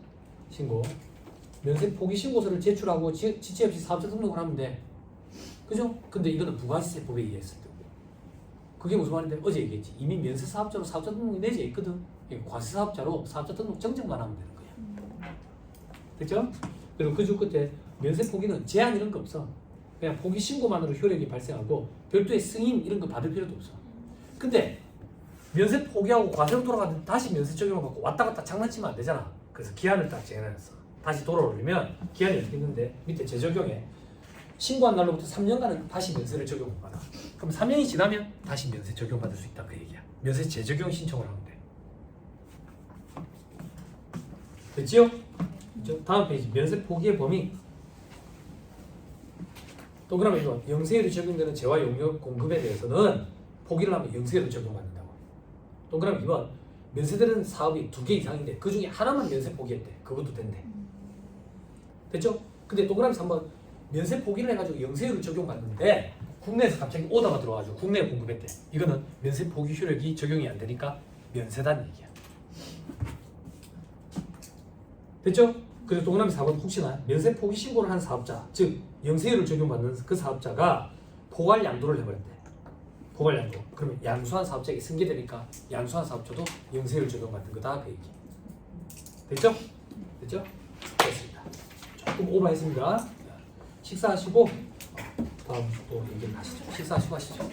면세 포기 신고서를 제출하고 지체 없이 사업자 등록을 하면 돼. 그죠? 근데 이거는 부가세법에 의했을 때고. 그게 무슨 말인데? 어제 얘기했지. 이미 면세 사업자로 사업자 등록이 내재 있거든. 과세 사업자로 사업자 등록 정정만 하면 되는 거야. 됐죠? 그리고 그 주 끝에 면세 포기는 제한 이런 거 없어. 그냥 포기 신고만으로 효력이 발생하고 별도의 승인 이런 거 받을 필요도 없어. 근데 면세 포기하고 과세로 돌아가면 다시 면세 적용을 받고 왔다 갔다 장난치면 안 되잖아. 그래서 기한을 딱 정해놨어. 다시 돌아오려면 기한이 어떻게 있는데 밑에 재적용에 신고한 날로부터 3년간은 다시 면세를 적용받아. 그럼 3년이 지나면 다시 면세 적용받을 수 있다 그 얘기야. 면세 재적용 신청을 하면 돼. 됐지요? 다음 페이지 면세 포기의 범위. 동그라미 1번 영세율이 적용되는 재화 용역 공급에 대해서는 포기를 하면 영세율을 적용받는다고. 동그라미 2번 면세되는 사업이 2개 이상인데 그 중에 하나만 면세 포기했대. 그것도 된대. 됐죠? 근데 동그라미 3번 면세 포기를 해가지고 영세율을 적용받는데 국내에서 갑자기 오더가 들어와가지고 국내에 공급했대. 이거는 면세 포기 효력이 적용이 안 되니까 면세단 얘기야. 됐죠? 그래서 동그라미 4번 혹시나 면세 포기 신고를 한 사업자, 즉 영세율을 적용받는 그 사업자가 포괄 양도를 해버렸대. 포괄 양도. 그러면 양수한 사업자에게 승계되니까 양수한 사업자도 영세율 적용받는 거다 그 얘기. 됐죠? 됐죠? 됐습니다. 조금 오버했습니다. 식사하시고 다음 또 얘기를 하시죠. 식사하시고 하시죠.